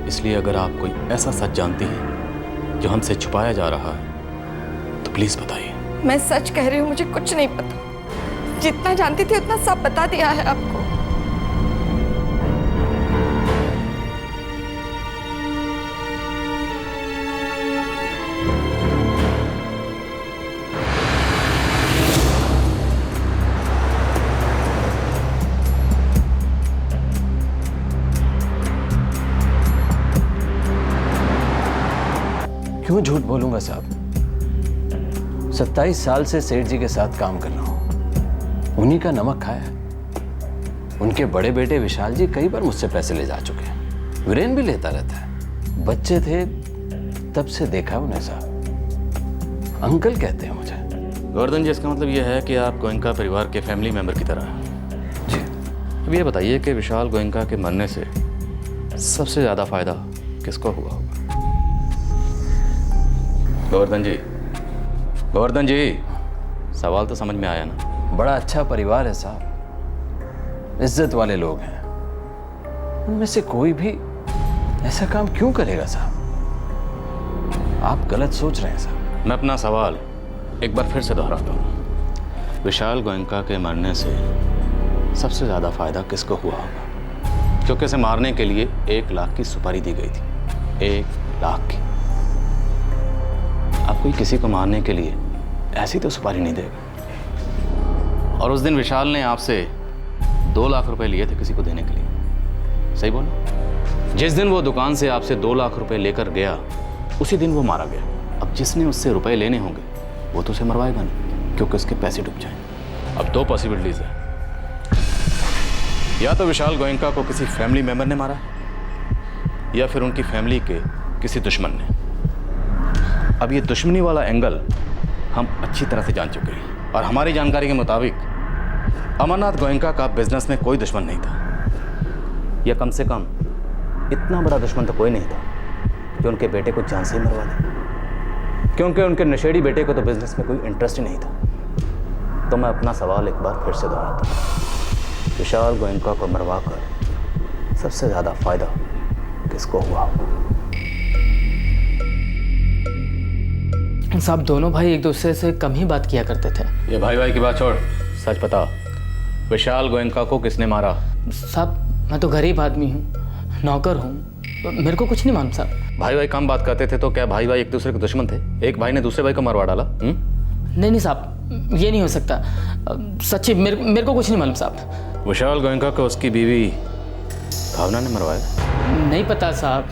इसलिए अगर आप कोई ऐसा सच जानती हैं जो हमसे छुपाया जा रहा है तो प्लीज बताइए। मैं सच कह रही हूँ, मुझे कुछ नहीं पता। जितना जानती थी उतना सब बता दिया है आपको। क्यों झूठ बोलूंगा साहब? 27 साल से सेठ जी के साथ काम कर रहा हूं, उन्हीं का नमक खाया है। उनके बड़े बेटे विशाल जी कई बार मुझसे पैसे ले जा चुके हैं, वीरेन भी लेता रहता है। बच्चे थे तब से देखा उन्हें साहब, अंकल कहते हैं मुझे। गोवर्धन जी, इसका मतलब यह है कि आप गोयनका परिवार के फैमिली मेंबर की तरह हैं। जी। अब ये बताइए कि विशाल गोयनका के मरने से सबसे ज्यादा फायदा किसको हुआ होगा? गोवर्धन जी, गोवर्धन जी, सवाल तो समझ में आया ना? बड़ा अच्छा परिवार है साहब, इज्जत वाले लोग हैं। उनमें से कोई भी ऐसा काम क्यों करेगा साहब? आप गलत सोच रहे हैं साहब। मैं अपना सवाल एक बार फिर से दोहराता हूँ। विशाल गोयनका के मरने से सबसे ज़्यादा फायदा किसको हुआ होगा? क्योंकि उसे मारने के लिए 1 लाख की सुपारी दी गई थी। 1 लाख की। अब कोई किसी को मारने के लिए ऐसी तो सुपारी नहीं देगा। और उस दिन विशाल ने आपसे 2 लाख रुपए लिए थे किसी को देने के लिए, सही बोला? जिस दिन वो दुकान से आपसे 2 लाख रुपए लेकर गया उसी दिन वो मारा गया। अब जिसने उससे रुपए लेने होंगे वो तो उसे मरवाएगा नहीं, क्योंकि उसके पैसे डूब जाएंगे। अब 2 पॉसिबिलिटीज है, या तो विशाल गोयनका को किसी फैमिली मेंबर ने मारा, या फिर उनकी फैमिली के किसी दुश्मन ने। अब ये दुश्मनी वाला एंगल हम अच्छी तरह से जान चुके हैं, और हमारी जानकारी के मुताबिक अमरनाथ गोयनका का बिजनेस में कोई दुश्मन नहीं था, या कम से कम इतना बड़ा दुश्मन तो कोई नहीं था जो उनके बेटे को जान से ही मरवा दे, क्योंकि उनके नशेड़ी बेटे को तो बिजनेस में कोई इंटरेस्ट ही नहीं था। तो मैं अपना सवाल एक बार फिर से दोहराता हूँ, विशाल गोयनका को मरवा कर सबसे ज़्यादा फायदा किसको हुआ होगा? साहब दोनों भाई एक दूसरे से कम ही बात किया करते थे। ये भाई भाई की बात छोड़, सच बता, विशाल गोयनका को किसने मारा? साहब मैं तो गरीब आदमी हूँ, नौकर हूँ, मेरे को कुछ नहीं मालूम साहब। भाई भाई कम बात करते थे तो क्या भाई भाई एक दूसरे के दुश्मन थे? एक भाई ने दूसरे भाई को मरवा डाला? नहीं साहब, ये नहीं हो सकता। सच्ची मेरे को कुछ नहीं मालूम साहब। विशाल गोयनका को उसकी बीवी भावना ने मरवाया? नहीं पता साहब,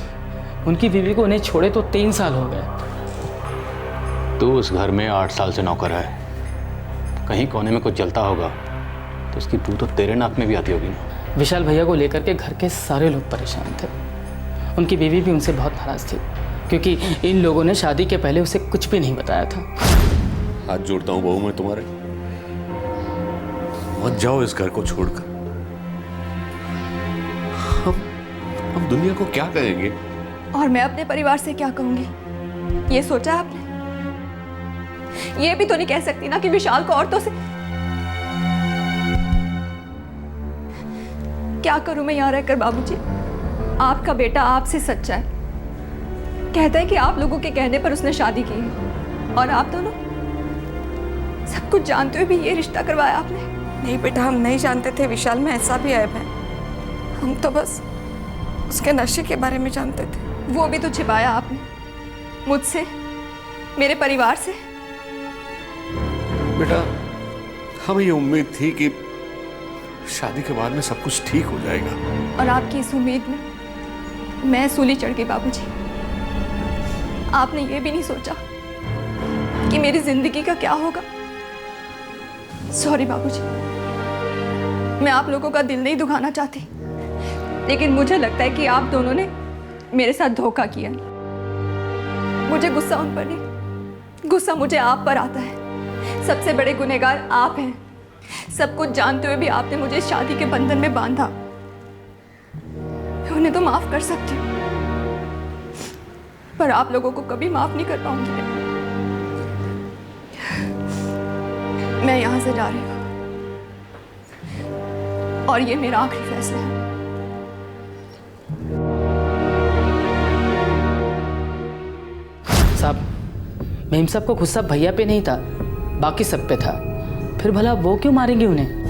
उनकी बीवी को उन्हें छोड़े तो 3 साल हो गए। तू उस घर में 8 साल से नौकर है, कहीं कोने में कुछ जलता होगा तो उसकी बू तो तेरे नाक में भी आती होगी ना। विशाल भैया को लेकर के घर के सारे लोग परेशान थे। उनकी बीवी भी उनसे बहुत नाराज थी, क्योंकि इन लोगों ने शादी के पहले उसे कुछ भी नहीं बताया था। हाथ जोड़ता हूँ बहू मैं तुम्हारे, मत जाओ इस घर को छोड़कर। हम दुनिया को क्या कहेंगे? और मैं अपने परिवार से क्या कहूंगी? ये सोचा आपने? ये भी तो नहीं कह सकती ना कि विशाल को औरतों से। क्या करूं मैं यहाँ रहकर बाबूजी? आपका बेटा आपसे सच्चा है, कहता है कि आप लोगों के कहने पर उसने शादी की है, और आप दोनों सब कुछ जानते हुए भी ये रिश्ता करवाया आपने। नहीं बेटा, हम नहीं जानते थे विशाल में ऐसा भी ऐब है। हम तो बस उसके नशे के बारे में जानते थे। वो भी तो छिपाया आपने मुझसे, मेरे परिवार से। बेटा हमें ये उम्मीद थी कि शादी के बाद में सब कुछ ठीक हो जाएगा, और आपकी इस उम्मीद में मैं सूली चढ़ गई बाबूजी। आपने ये भी नहीं सोचा कि मेरी जिंदगी का क्या होगा। सॉरी बाबूजी, मैं आप लोगों का दिल नहीं दुखाना चाहती, लेकिन मुझे लगता है कि आप दोनों ने मेरे साथ धोखा किया। मुझे गुस्सा उन पर नहीं, गुस्सा मुझे आप पर आता है। सबसे बड़े गुनहगार आप हैं। सब कुछ जानते हुए भी आपने मुझे शादी के बंधन में बांधा। उन्हें तो माफ कर सकती हूँ, पर आप लोगों को कभी माफ नहीं कर पाऊंगी। मैं यहां से जा रही हूँ, और ये मेरा आखिरी फैसला है। साहब मैं इन सबको गुस्सा भैया पे नहीं था, बाकी सब पे था। फिर भला वो क्यों मारेंगे उन्हें?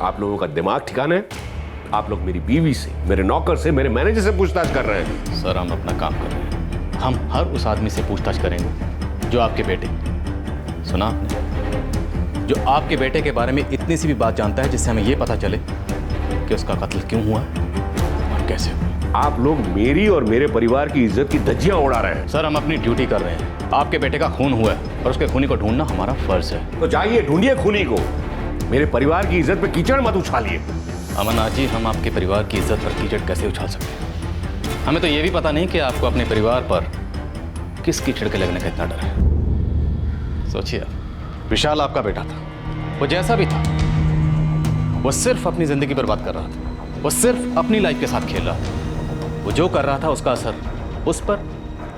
आप लोगों का दिमाग ठिकाना है? आप लोग मेरी बीवी से, मेरे नौकर से, मेरे मैनेजर से पूछताछ कर रहे हैं। सर हम अपना काम कर रहे हैं, हम हर उस आदमी से पूछताछ करेंगे जो आपके बेटे, सुना आपने, जो आपके बेटे के बारे में इतनी सी भी बात जानता है जिससे हमें यह पता चले कि उसका कत्ल क्यों हुआ और कैसे हुआ। आप लोग मेरी और मेरे परिवार की इज्जत की धज्जियां उड़ा रहे हैं। सर हम अपनी ड्यूटी कर रहे हैं। आपके बेटे का खून हुआ है और उसके खूनी को ढूंढना हमारा फर्ज है। तो जाइए ढूंढिए खूनी को, मेरे परिवार की इज्जत पे कीचड़ मत उछालिए। अमरनाथ जी, हम आपके परिवार की इज्जत पर कीचड़ कैसे उछाल सकते हैं? हमें तो ये भी पता नहीं कि आपको अपने परिवार पर किस कीचड़ के लगने का इतना डर है। सोचिए, विशाल आपका बेटा था, वो जैसा भी था, वो सिर्फ अपनी जिंदगी बर्बाद कर रहा था, वो सिर्फ अपनी लाइफ के साथ खेल रहा था। वो जो कर रहा था उसका असर उस पर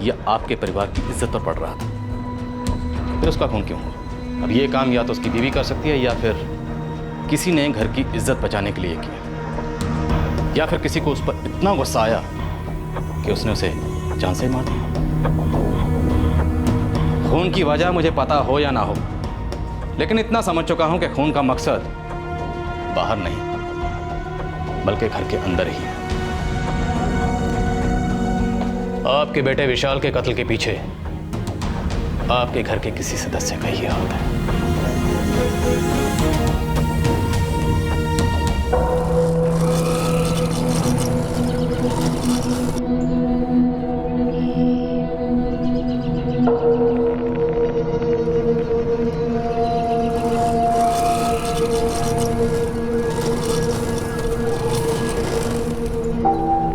या आपके परिवार की इज्जत पर पड़ रहा था। फिर उसका खून क्यों हुआ? अब ये काम या तो उसकी बीवी कर सकती है या फिर किसी ने घर की इज्जत बचाने के लिए किया, या फिर किसी को उस पर इतना गुस्सा आया कि उसने उसे जान से मार दिया। खून की वजह मुझे पता हो या ना हो, लेकिन इतना समझ चुका हूं कि खून का मकसद बाहर नहीं बल्कि घर के अंदर ही है। आपके बेटे विशाल के कत्ल के पीछे आपके घर के किसी सदस्य का ही हाथ है।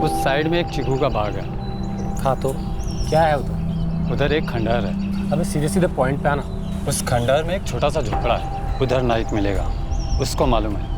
उस साइड में एक चीकू का बाग है। हाँ तो क्या है उधर? उधर एक खंडहर है। अबे सीधे सीधे पॉइंट पे आना। उस खंडहर में एक छोटा सा झोपड़ा है, उधर नाइक मिलेगा, उसको मालूम है।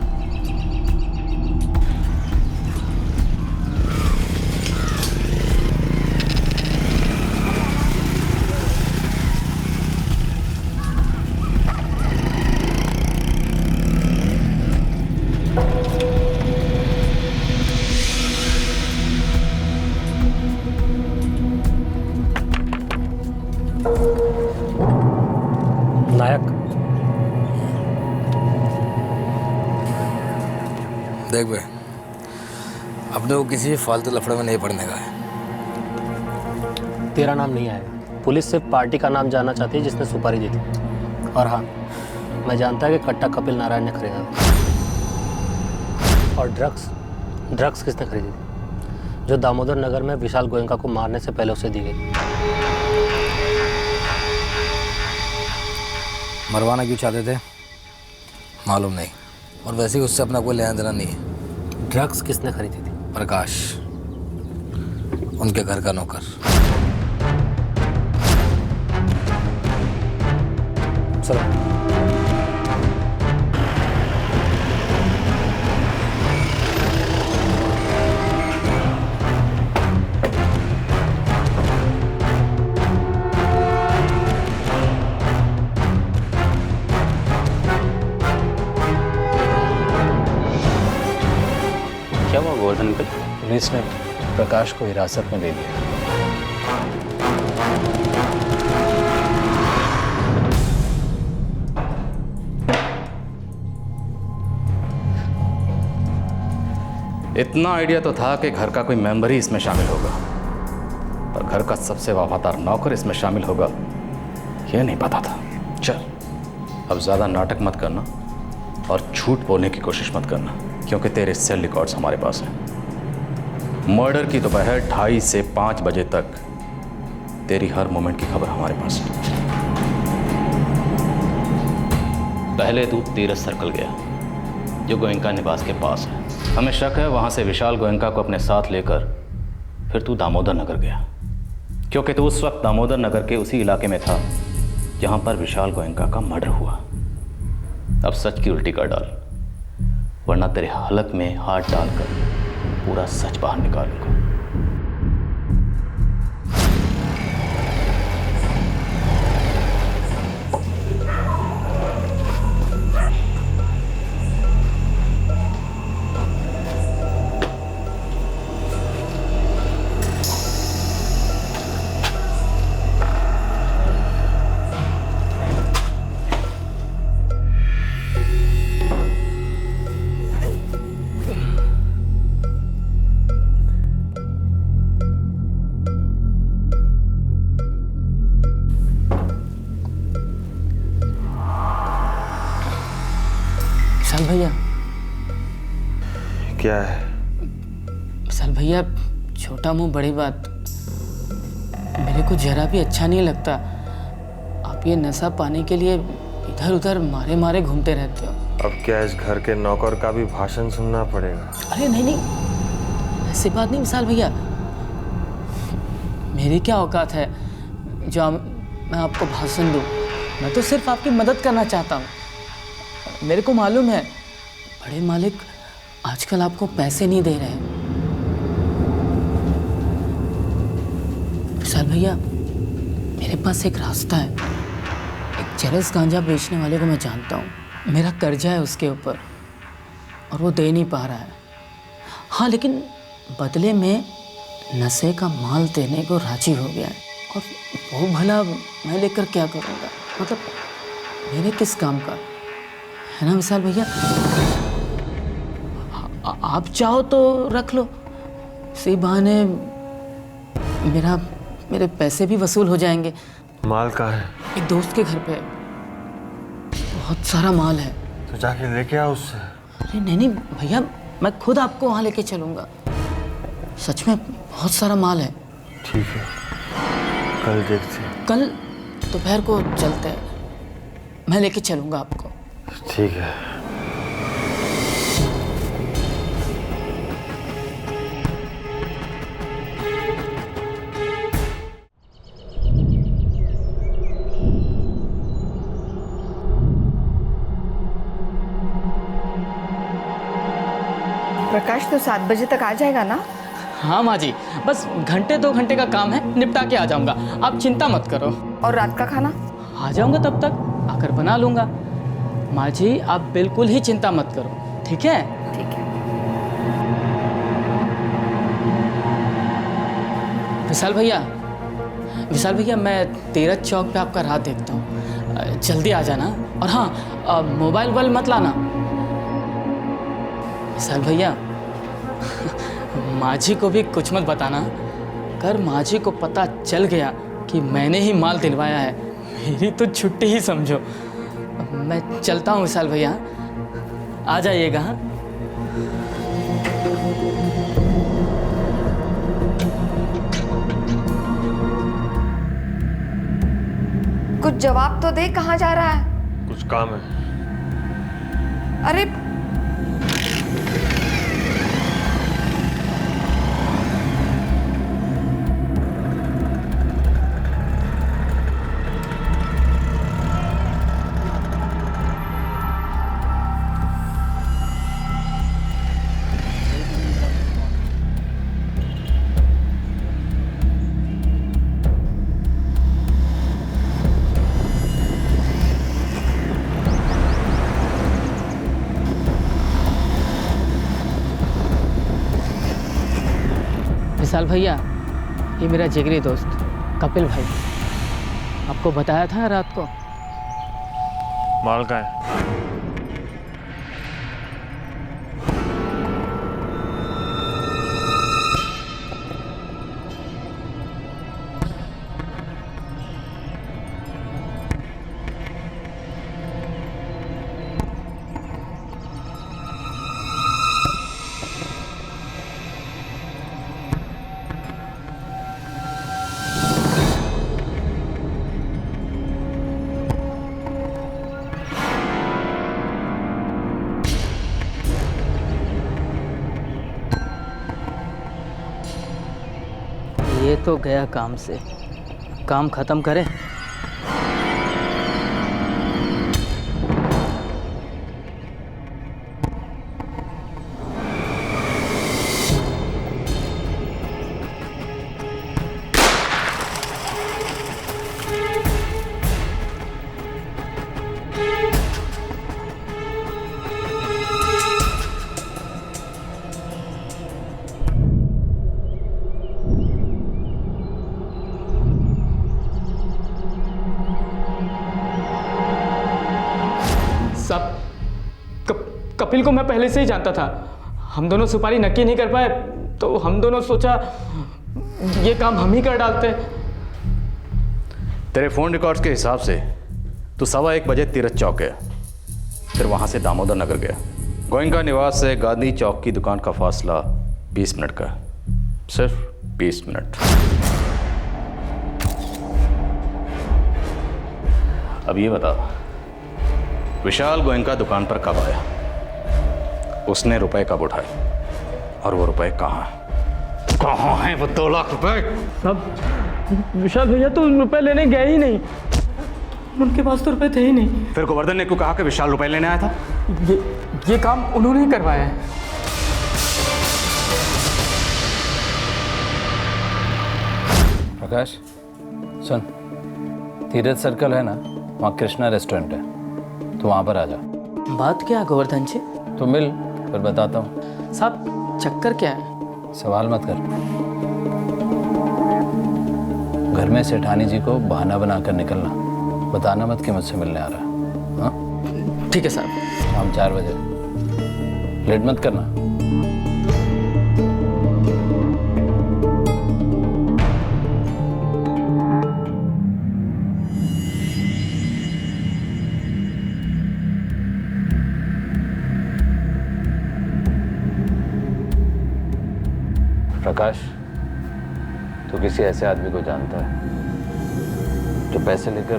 नायक, देख बे, अपने को किसी फालतू लफड़े में नहीं पड़ने का है। तेरा नाम नहीं आएगा। पुलिस सिर्फ पार्टी का नाम जानना चाहती है जिसने सुपारी दी थी। और हाँ, मैं जानता है कि कट्टा कपिल नारायण ने खरीदा था। और ड्रग्स किसने खरीदी थी? जो दामोदर नगर में विशाल गोयनका को मारने से पहले उसे दी गई। मरवाना क्यों चाहते थे मालूम नहीं, और वैसे ही उससे अपना कोई लेना देना नहीं है। ड्रग्स किसने खरीदी थी? प्रकाश, उनके घर का नौकर। चलो। क्या हुआ गोवर्धन अंकल? पुलिस ने प्रकाश को हिरासत में ले लिया। इतना आइडिया तो था कि घर का कोई मेंबर ही इसमें शामिल होगा, पर घर का सबसे वफादार नौकर इसमें शामिल होगा यह नहीं पता था। चल, अब ज्यादा नाटक मत करना और झूठ बोलने की कोशिश मत करना, क्योंकि तेरे सेल रिकॉर्ड्स हमारे पास हैं। मर्डर की दोपहर 2:30 से 5 बजे तक तेरी हर मोमेंट की खबर हमारे पास है। पहले तू तीरथ सर्कल गया, जो गोयनका निवास के पास है। हमें शक है वहां से विशाल गोयनका को अपने साथ लेकर फिर तू दामोदर नगर गया, क्योंकि तू उस वक्त दामोदर नगर के उसी इलाके में था जहां पर विशाल गोयनका का मर्डर हुआ। अब सच की उल्टी कर डाल, वरना तेरे हलक में हाथ डालकर पूरा सच बाहर निकालूंगा। विशाल भैया, क्या है? विशाल भैया छोटा मुंह बड़ी बात। मेरे को जरा भी अच्छा नहीं लगता आप ये नशा पाने के लिए इधर उधर मारे मारे घूमते रहते हो। अब क्या इस घर के नौकर का भी भाषण सुनना पड़ेगा? अरे नहीं नहीं, ऐसी बात नहीं विशाल भैया। मेरी क्या औकात है जो मैं आपको भाषण दूं। मैं तो सिर्फ आपकी मदद करना चाहता हूँ। मेरे को मालूम है बड़े मालिक आजकल आपको पैसे नहीं दे रहे। विशाल भैया, मेरे पास एक रास्ता है। एक चरस गांजा बेचने वाले को मैं जानता हूँ। मेरा कर्जा है उसके ऊपर और वो दे नहीं पा रहा है। हाँ, लेकिन बदले में नशे का माल देने को राजी हो गया है। और वो भला मैं लेकर क्या करूँगा? मतलब मेरे किस काम का है ना विशाल भैया? आप चाहो तो रख लो, इसी बहाने मेरे पैसे भी वसूल हो जाएंगे। माल का है? एक दोस्त के घर पे बहुत सारा माल है। तो जाके लेके आओ उससे। अरे नहीं नहीं भैया, मैं खुद आपको वहाँ लेके चलूँगा। सच में बहुत सारा माल है। ठीक है, कल देखते हैं। कल दोपहर को चलते हैं, मैं लेके चलूँगा आपको। ठीक है। प्रकाश तो 7 बजे तक आ जाएगा ना? हाँ माँ जी, बस घंटे 2 घंटे का काम है, निपटा के आ जाऊंगा। आप चिंता मत करो। और रात का खाना? आ जाऊंगा, तब तक आकर बना लूंगा। माँ जी आप बिल्कुल ही चिंता मत करो, ठीक है? ठीक है। विशाल भैया मैं तीरथ चौक पे आपका राह देखता हूँ। जल्दी आ जाना। और हाँ, मोबाइल वोबाइल मत लाना। विशाल भैया माँ जी को भी कुछ मत बताना। अगर माँ जी को पता चल गया कि मैंने ही माल दिलवाया है, मेरी तो छुट्टी ही समझो। मैं चलता हूँ विशाल भैया, आ जाइएगा। कुछ जवाब तो दे, कहाँ जा रहा है? कुछ काम है। अरे विशाल भैया, ये मेरा जिगरी दोस्त कपिल भाई, आपको बताया था रात को। माल का है? ये तो गया काम से, काम खत्म करें। कपिल को मैं पहले से ही जानता था। हम दोनों सुपारी नक्की नहीं कर पाए तो हम दोनों सोचा ये काम हम ही कर डालते। तेरे फोन रिकॉर्ड्स के हिसाब से तू 1:15 बजे तीरथ चौक गया, फिर वहां से दामोदर नगर गया। गोयनका निवास से गांधी चौक की दुकान का फासला 20 मिनट का, सिर्फ 20 मिनट। अब ये बता, विशाल गोयनका दुकान पर कब आया, उसने रुपए कब उठाए, और वो रुपए कहाँ हैं वो 2 लाख रुपए? सब विशाल भैया तो रुपए लेने गए ही नहीं, उनके पास तो रुपए थे ही नहीं। फिर गोवर्धन ने क्यों कहा कि विशाल रुपए लेने आया था? ये काम उन्होंने ही करवाया है। प्रकाश सुन, तीरथ सर्कल है ना, वहाँ कृष्णा रेस्टोरेंट है, तो वहाँ पर आ जा। बात क्या है गोवर्धन जी? तो मिल, फिर बताता हूँ। साहब चक्कर क्या है? सवाल मत कर। घर में सेठानी जी को बहाना बनाकर निकलना, बताना मत कि मुझसे मिलने आ रहा है। हाँ ठीक है साहब। शाम 4 बजे, लेट मत करना। प्रकाश, तू किसी ऐसे आदमी को जानता है जो पैसे लेकर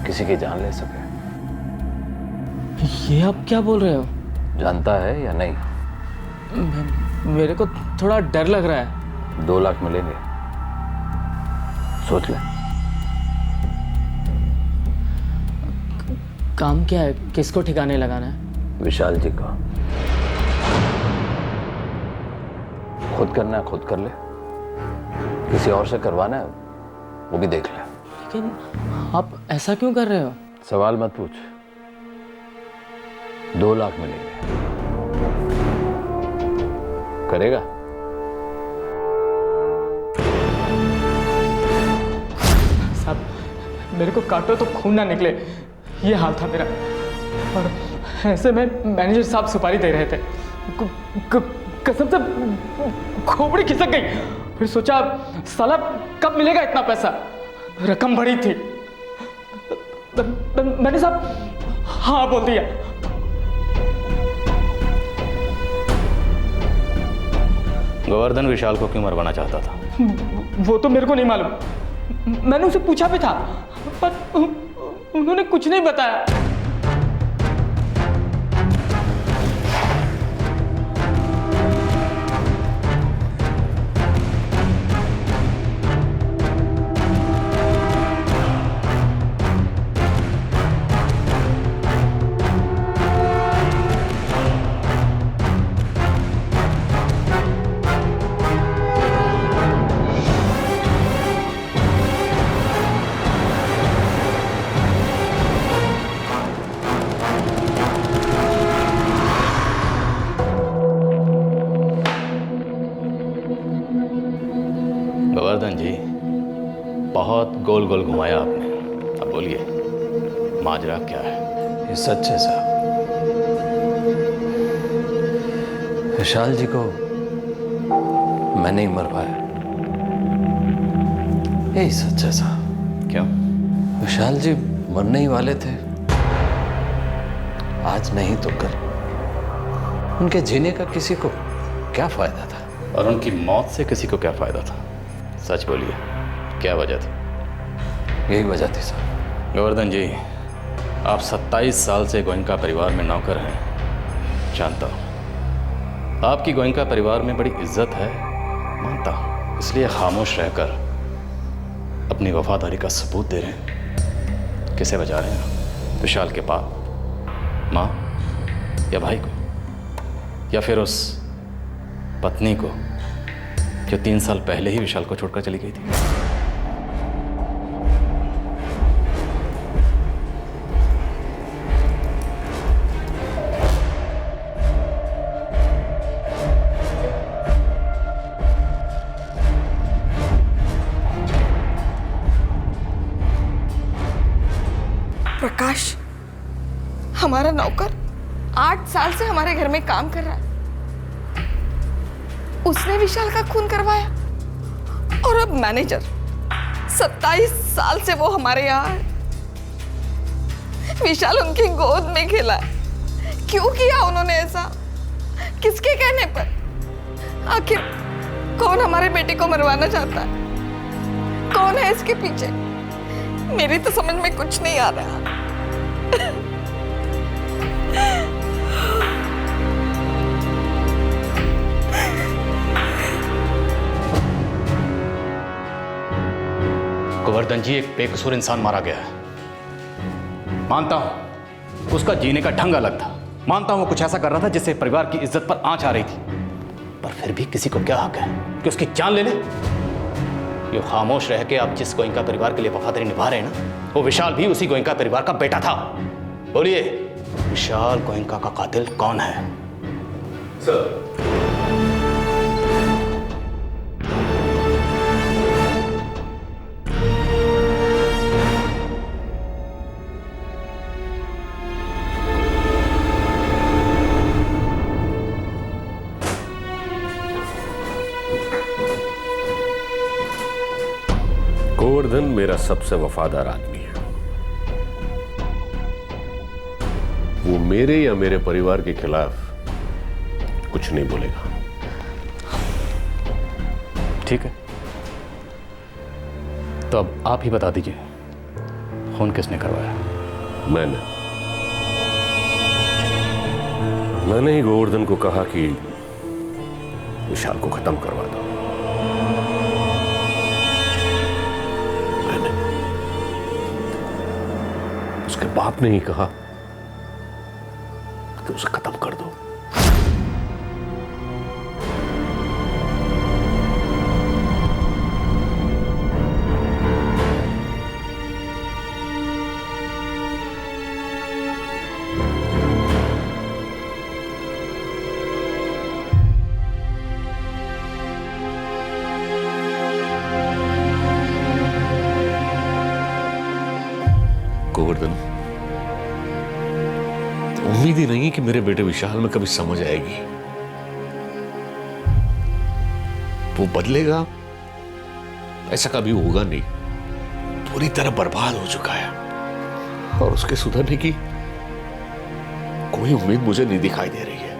किसी की जान ले सके? ये आप क्या बोल रहे हो? जानता है या नहीं? मेरे को थोड़ा डर लग रहा है। 2 लाख मिलेंगे, सोच ले। काम क्या है, किसको ठिकाने लगाना है? विशाल जी का। खुद करना है खुद कर ले, किसी और से करवाना है वो भी देख ले। लेकिन आप ऐसा क्यों कर रहे हो? सवाल मत पूछ। 2 लाख मिलेंगे, करेगा? साहब मेरे को काटो तो खून ना निकले, ये हाल था मेरा। और ऐसे में मैनेजर साहब सुपारी दे रहे थे, कसम से खोपड़ी खिसक गई। फिर सोचा साला कब मिलेगा इतना पैसा, रकम बड़ी थी। मैंने साहब हाँ बोल दिया। गोवर्धन विशाल को क्यों मरवाना चाहता था? वो तो मेरे को नहीं मालूम, मैंने उसे पूछा भी था, पर उन्होंने कुछ नहीं बताया। गोवर्धन जी, बहुत गोल गोल घुमाया आपने। अब बोलिए, माजरा क्या है? ये सच है साहब, विशाल जी को मैंने ही मरवाया। यही सच है साहब। क्यों? विशाल जी मरने ही वाले थे, आज नहीं तो कल। उनके जीने का किसी को क्या फायदा था? और उनकी मौत से किसी को क्या फायदा था? सच बोलिए, क्या वजह थी? यही वजह थी साहब। गोवर्धन जी, आप 27 साल से गोयनका परिवार में नौकर हैं, जानता हूँ। आपकी गोयनका परिवार में बड़ी इज्जत है, मानता हूँ। इसलिए खामोश रहकर अपनी वफादारी का सबूत दे रहे हैं। किसे बचा रहे हैं? विशाल के बाप, माँ या भाई को, या फिर उस पत्नी को जो 3 साल पहले ही विशाल को छोड़कर चली गई थी? प्रकाश, हमारा नौकर 8 साल से हमारे घर में काम कर रहा है, उसने विशाल का खून करवाया। और अब मैनेजर 27 साल से वो हमारे यहाँ है। विशाल उनकी गोद में खेला है। क्यों किया उन्होंने ऐसा? किसके कहने पर? कौन हमारे बेटे को मरवाना चाहता है? कौन है इसके पीछे? मेरी तो समझ में कुछ नहीं आ रहा। गोवर्धन जी, एक बेकसूर इंसान मारा गया है। मानता हूं उसका जीने का ढंग अलग था, मानता हूं वो कुछ ऐसा कर रहा था जिससे परिवार की इज्जत पर आंच आ रही थी, पर फिर भी किसी को क्या हक है कि उसकी जान ले ले? ये खामोश रह के आप जिस गोयनका परिवार के लिए वफादारी निभा रहे हैं ना, वो विशाल भी उसी गोयनका परिवार का बेटा था। बोलिए, विशाल गोयनका का कातिल कौन है? सर, गोवर्धन मेरा सबसे वफादार आदमी है। वो मेरे या मेरे परिवार के खिलाफ कुछ नहीं बोलेगा। ठीक है, तो अब आप ही बता दीजिए, खून किसने करवाया? मैंने ही गोवर्धन को कहा कि विशाल को खत्म करवा दो। उसके बाप ने ही कहा कि उसे खत्म कर दो। गोवर्धन, उम्मीद ही नहीं कि मेरे बेटे विशाल में कभी समझ आएगी। वो बदलेगा, ऐसा कभी होगा नहीं। पूरी तरह बर्बाद हो चुका है और उसके सुधरने की कोई उम्मीद मुझे नहीं दिखाई दे रही है।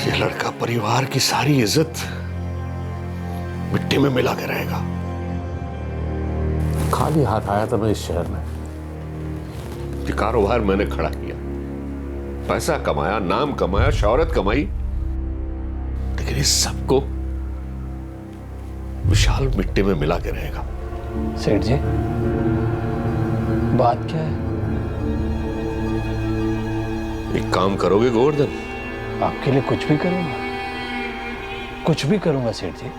ये लड़का परिवार की सारी इज्जत मिट्टी में मिला के रहेगा। खाली हाथ आया था मैं इस शहर में। ये कारोबार मैंने खड़ा किया, पैसा कमाया, नाम कमाया, शौहरत कमाई, लेकिन इस सबको विशाल मिट्टी में मिला के रहेगा। सेठ जी, बात क्या है? एक काम करोगे गोवर्धन? आपके लिए कुछ भी करूंगा, कुछ भी करूंगा सेठ जी।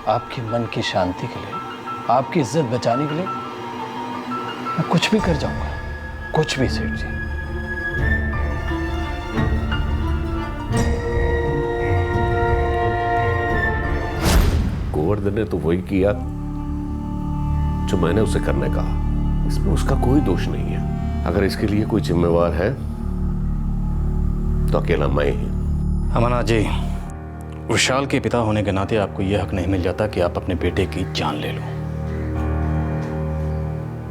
आपके मन की शांति के लिए, आपकी इज्जत बचाने के लिए मैं कुछ भी कर जाऊंगा, कुछ भी सेठ जी। गोवर्धन ने तो वही किया जो मैंने उसे करने कहा। इसमें उसका कोई दोष नहीं है। अगर इसके लिए कोई जिम्मेवार है तो अकेला मैं ही। अमरनाथ जी, विशाल के पिता होने के नाते आपको यह हक नहीं मिल जाता कि आप अपने बेटे की जान ले लो।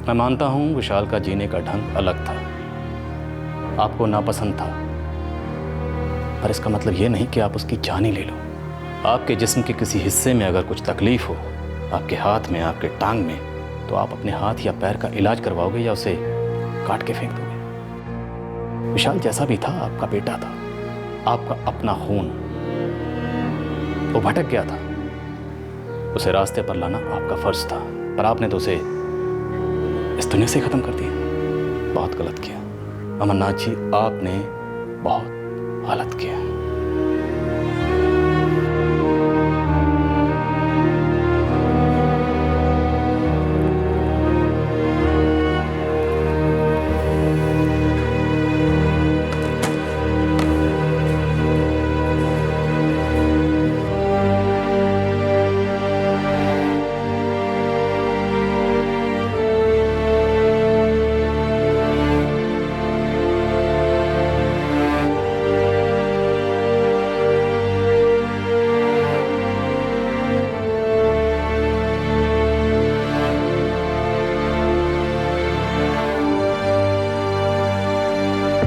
मैं मानता हूं विशाल का जीने का ढंग अलग था, आपको नापसंद था, पर इसका मतलब यह नहीं कि आप उसकी जान ही ले लो। आपके जिस्म के किसी हिस्से में अगर कुछ तकलीफ हो, आपके हाथ में, आपके टांग में, तो आप अपने हाथ या पैर का इलाज करवाओगे या उसे काट के फेंक दोगे? विशाल जैसा भी था आपका बेटा था, आपका अपना खून। वो भटक गया था, उसे रास्ते पर लाना आपका फर्ज था, पर आपने तो उसे इस दुनिया से खत्म कर दिया। बहुत गलत किया अमरनाथ जी, आपने बहुत गलत किया।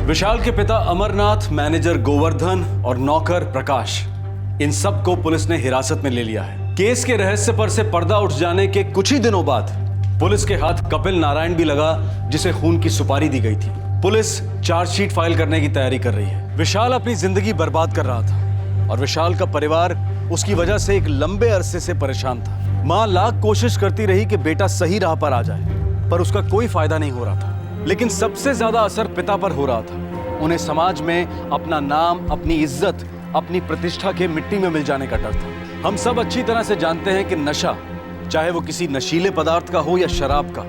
विशाल के पिता अमरनाथ, मैनेजर गोवर्धन और नौकर प्रकाश इन सब को पुलिस ने हिरासत में ले लिया है। केस के रहस्य पर से पर्दा उठ जाने के कुछ ही दिनों बाद पुलिस के हाथ कपिल नारायण भी लगा, जिसे खून की सुपारी दी गई थी। पुलिस चार्जशीट फाइल करने की तैयारी कर रही है। विशाल अपनी जिंदगी बर्बाद कर रहा था और विशाल का परिवार उसकी वजह से एक लंबे अरसे से परेशान था। माँ लाख कोशिश करती रही कि बेटा सही राह पर आ जाए, पर उसका कोई फायदा नहीं हो रहा था। लेकिन सबसे ज्यादा असर पिता पर हो रहा था। उन्हें समाज में अपना नाम, अपनी इज्जत, अपनी प्रतिष्ठा के मिट्टी में मिल जाने का डर था। हम सब अच्छी तरह से जानते हैं कि नशा, चाहे वो किसी नशीले पदार्थ का हो या शराब का,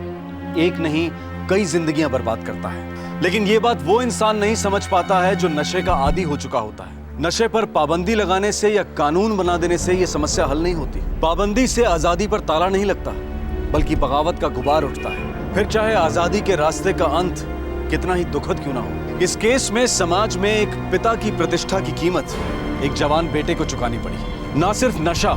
एक नहीं कई जिंदगियां बर्बाद करता है। लेकिन ये बात वो इंसान नहीं समझ पाता है जो नशे का आदी हो चुका होता है। नशे पर पाबंदी लगाने से या कानून बना देने से ये समस्या हल नहीं होती। पाबंदी से आजादी पर ताला नहीं लगता, बल्कि बगावत का गुबार उठता है, फिर चाहे आजादी के रास्ते का अंत कितना ही दुखद क्यों ना हो। इस केस में समाज में एक पिता की प्रतिष्ठा की कीमत एक जवान बेटे को चुकानी पड़ी। ना सिर्फ नशा,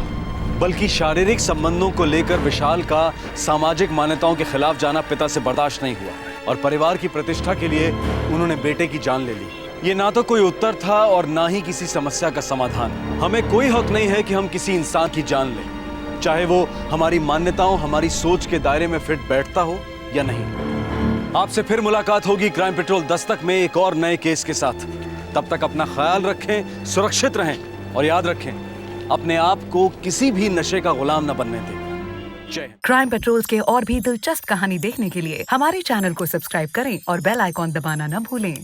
बल्कि शारीरिक संबंधों को लेकर विशाल का सामाजिक मान्यताओं के खिलाफ जाना पिता से बर्दाश्त नहीं हुआ और परिवार की प्रतिष्ठा के लिए उन्होंने बेटे की जान ले ली। ये ना तो कोई उत्तर था और ना ही किसी समस्या का समाधान। हमें कोई हक नहीं है कि हम किसी इंसान की जान लें, चाहे वो हमारी मान्यताओं, हमारी सोच के दायरे में फिट बैठता हो या नहीं। आपसे फिर मुलाकात होगी क्राइम पेट्रोल दस्तक में एक और नए केस के साथ। तब तक अपना ख्याल रखें, सुरक्षित रहें और याद रखें, अपने आप को किसी भी नशे का गुलाम न बनने दें। जय। क्राइम पेट्रोल के और भी दिलचस्प कहानी देखने के लिए हमारे चैनल को सब्सक्राइब करें और बेल आइकॉन दबाना न भूलें।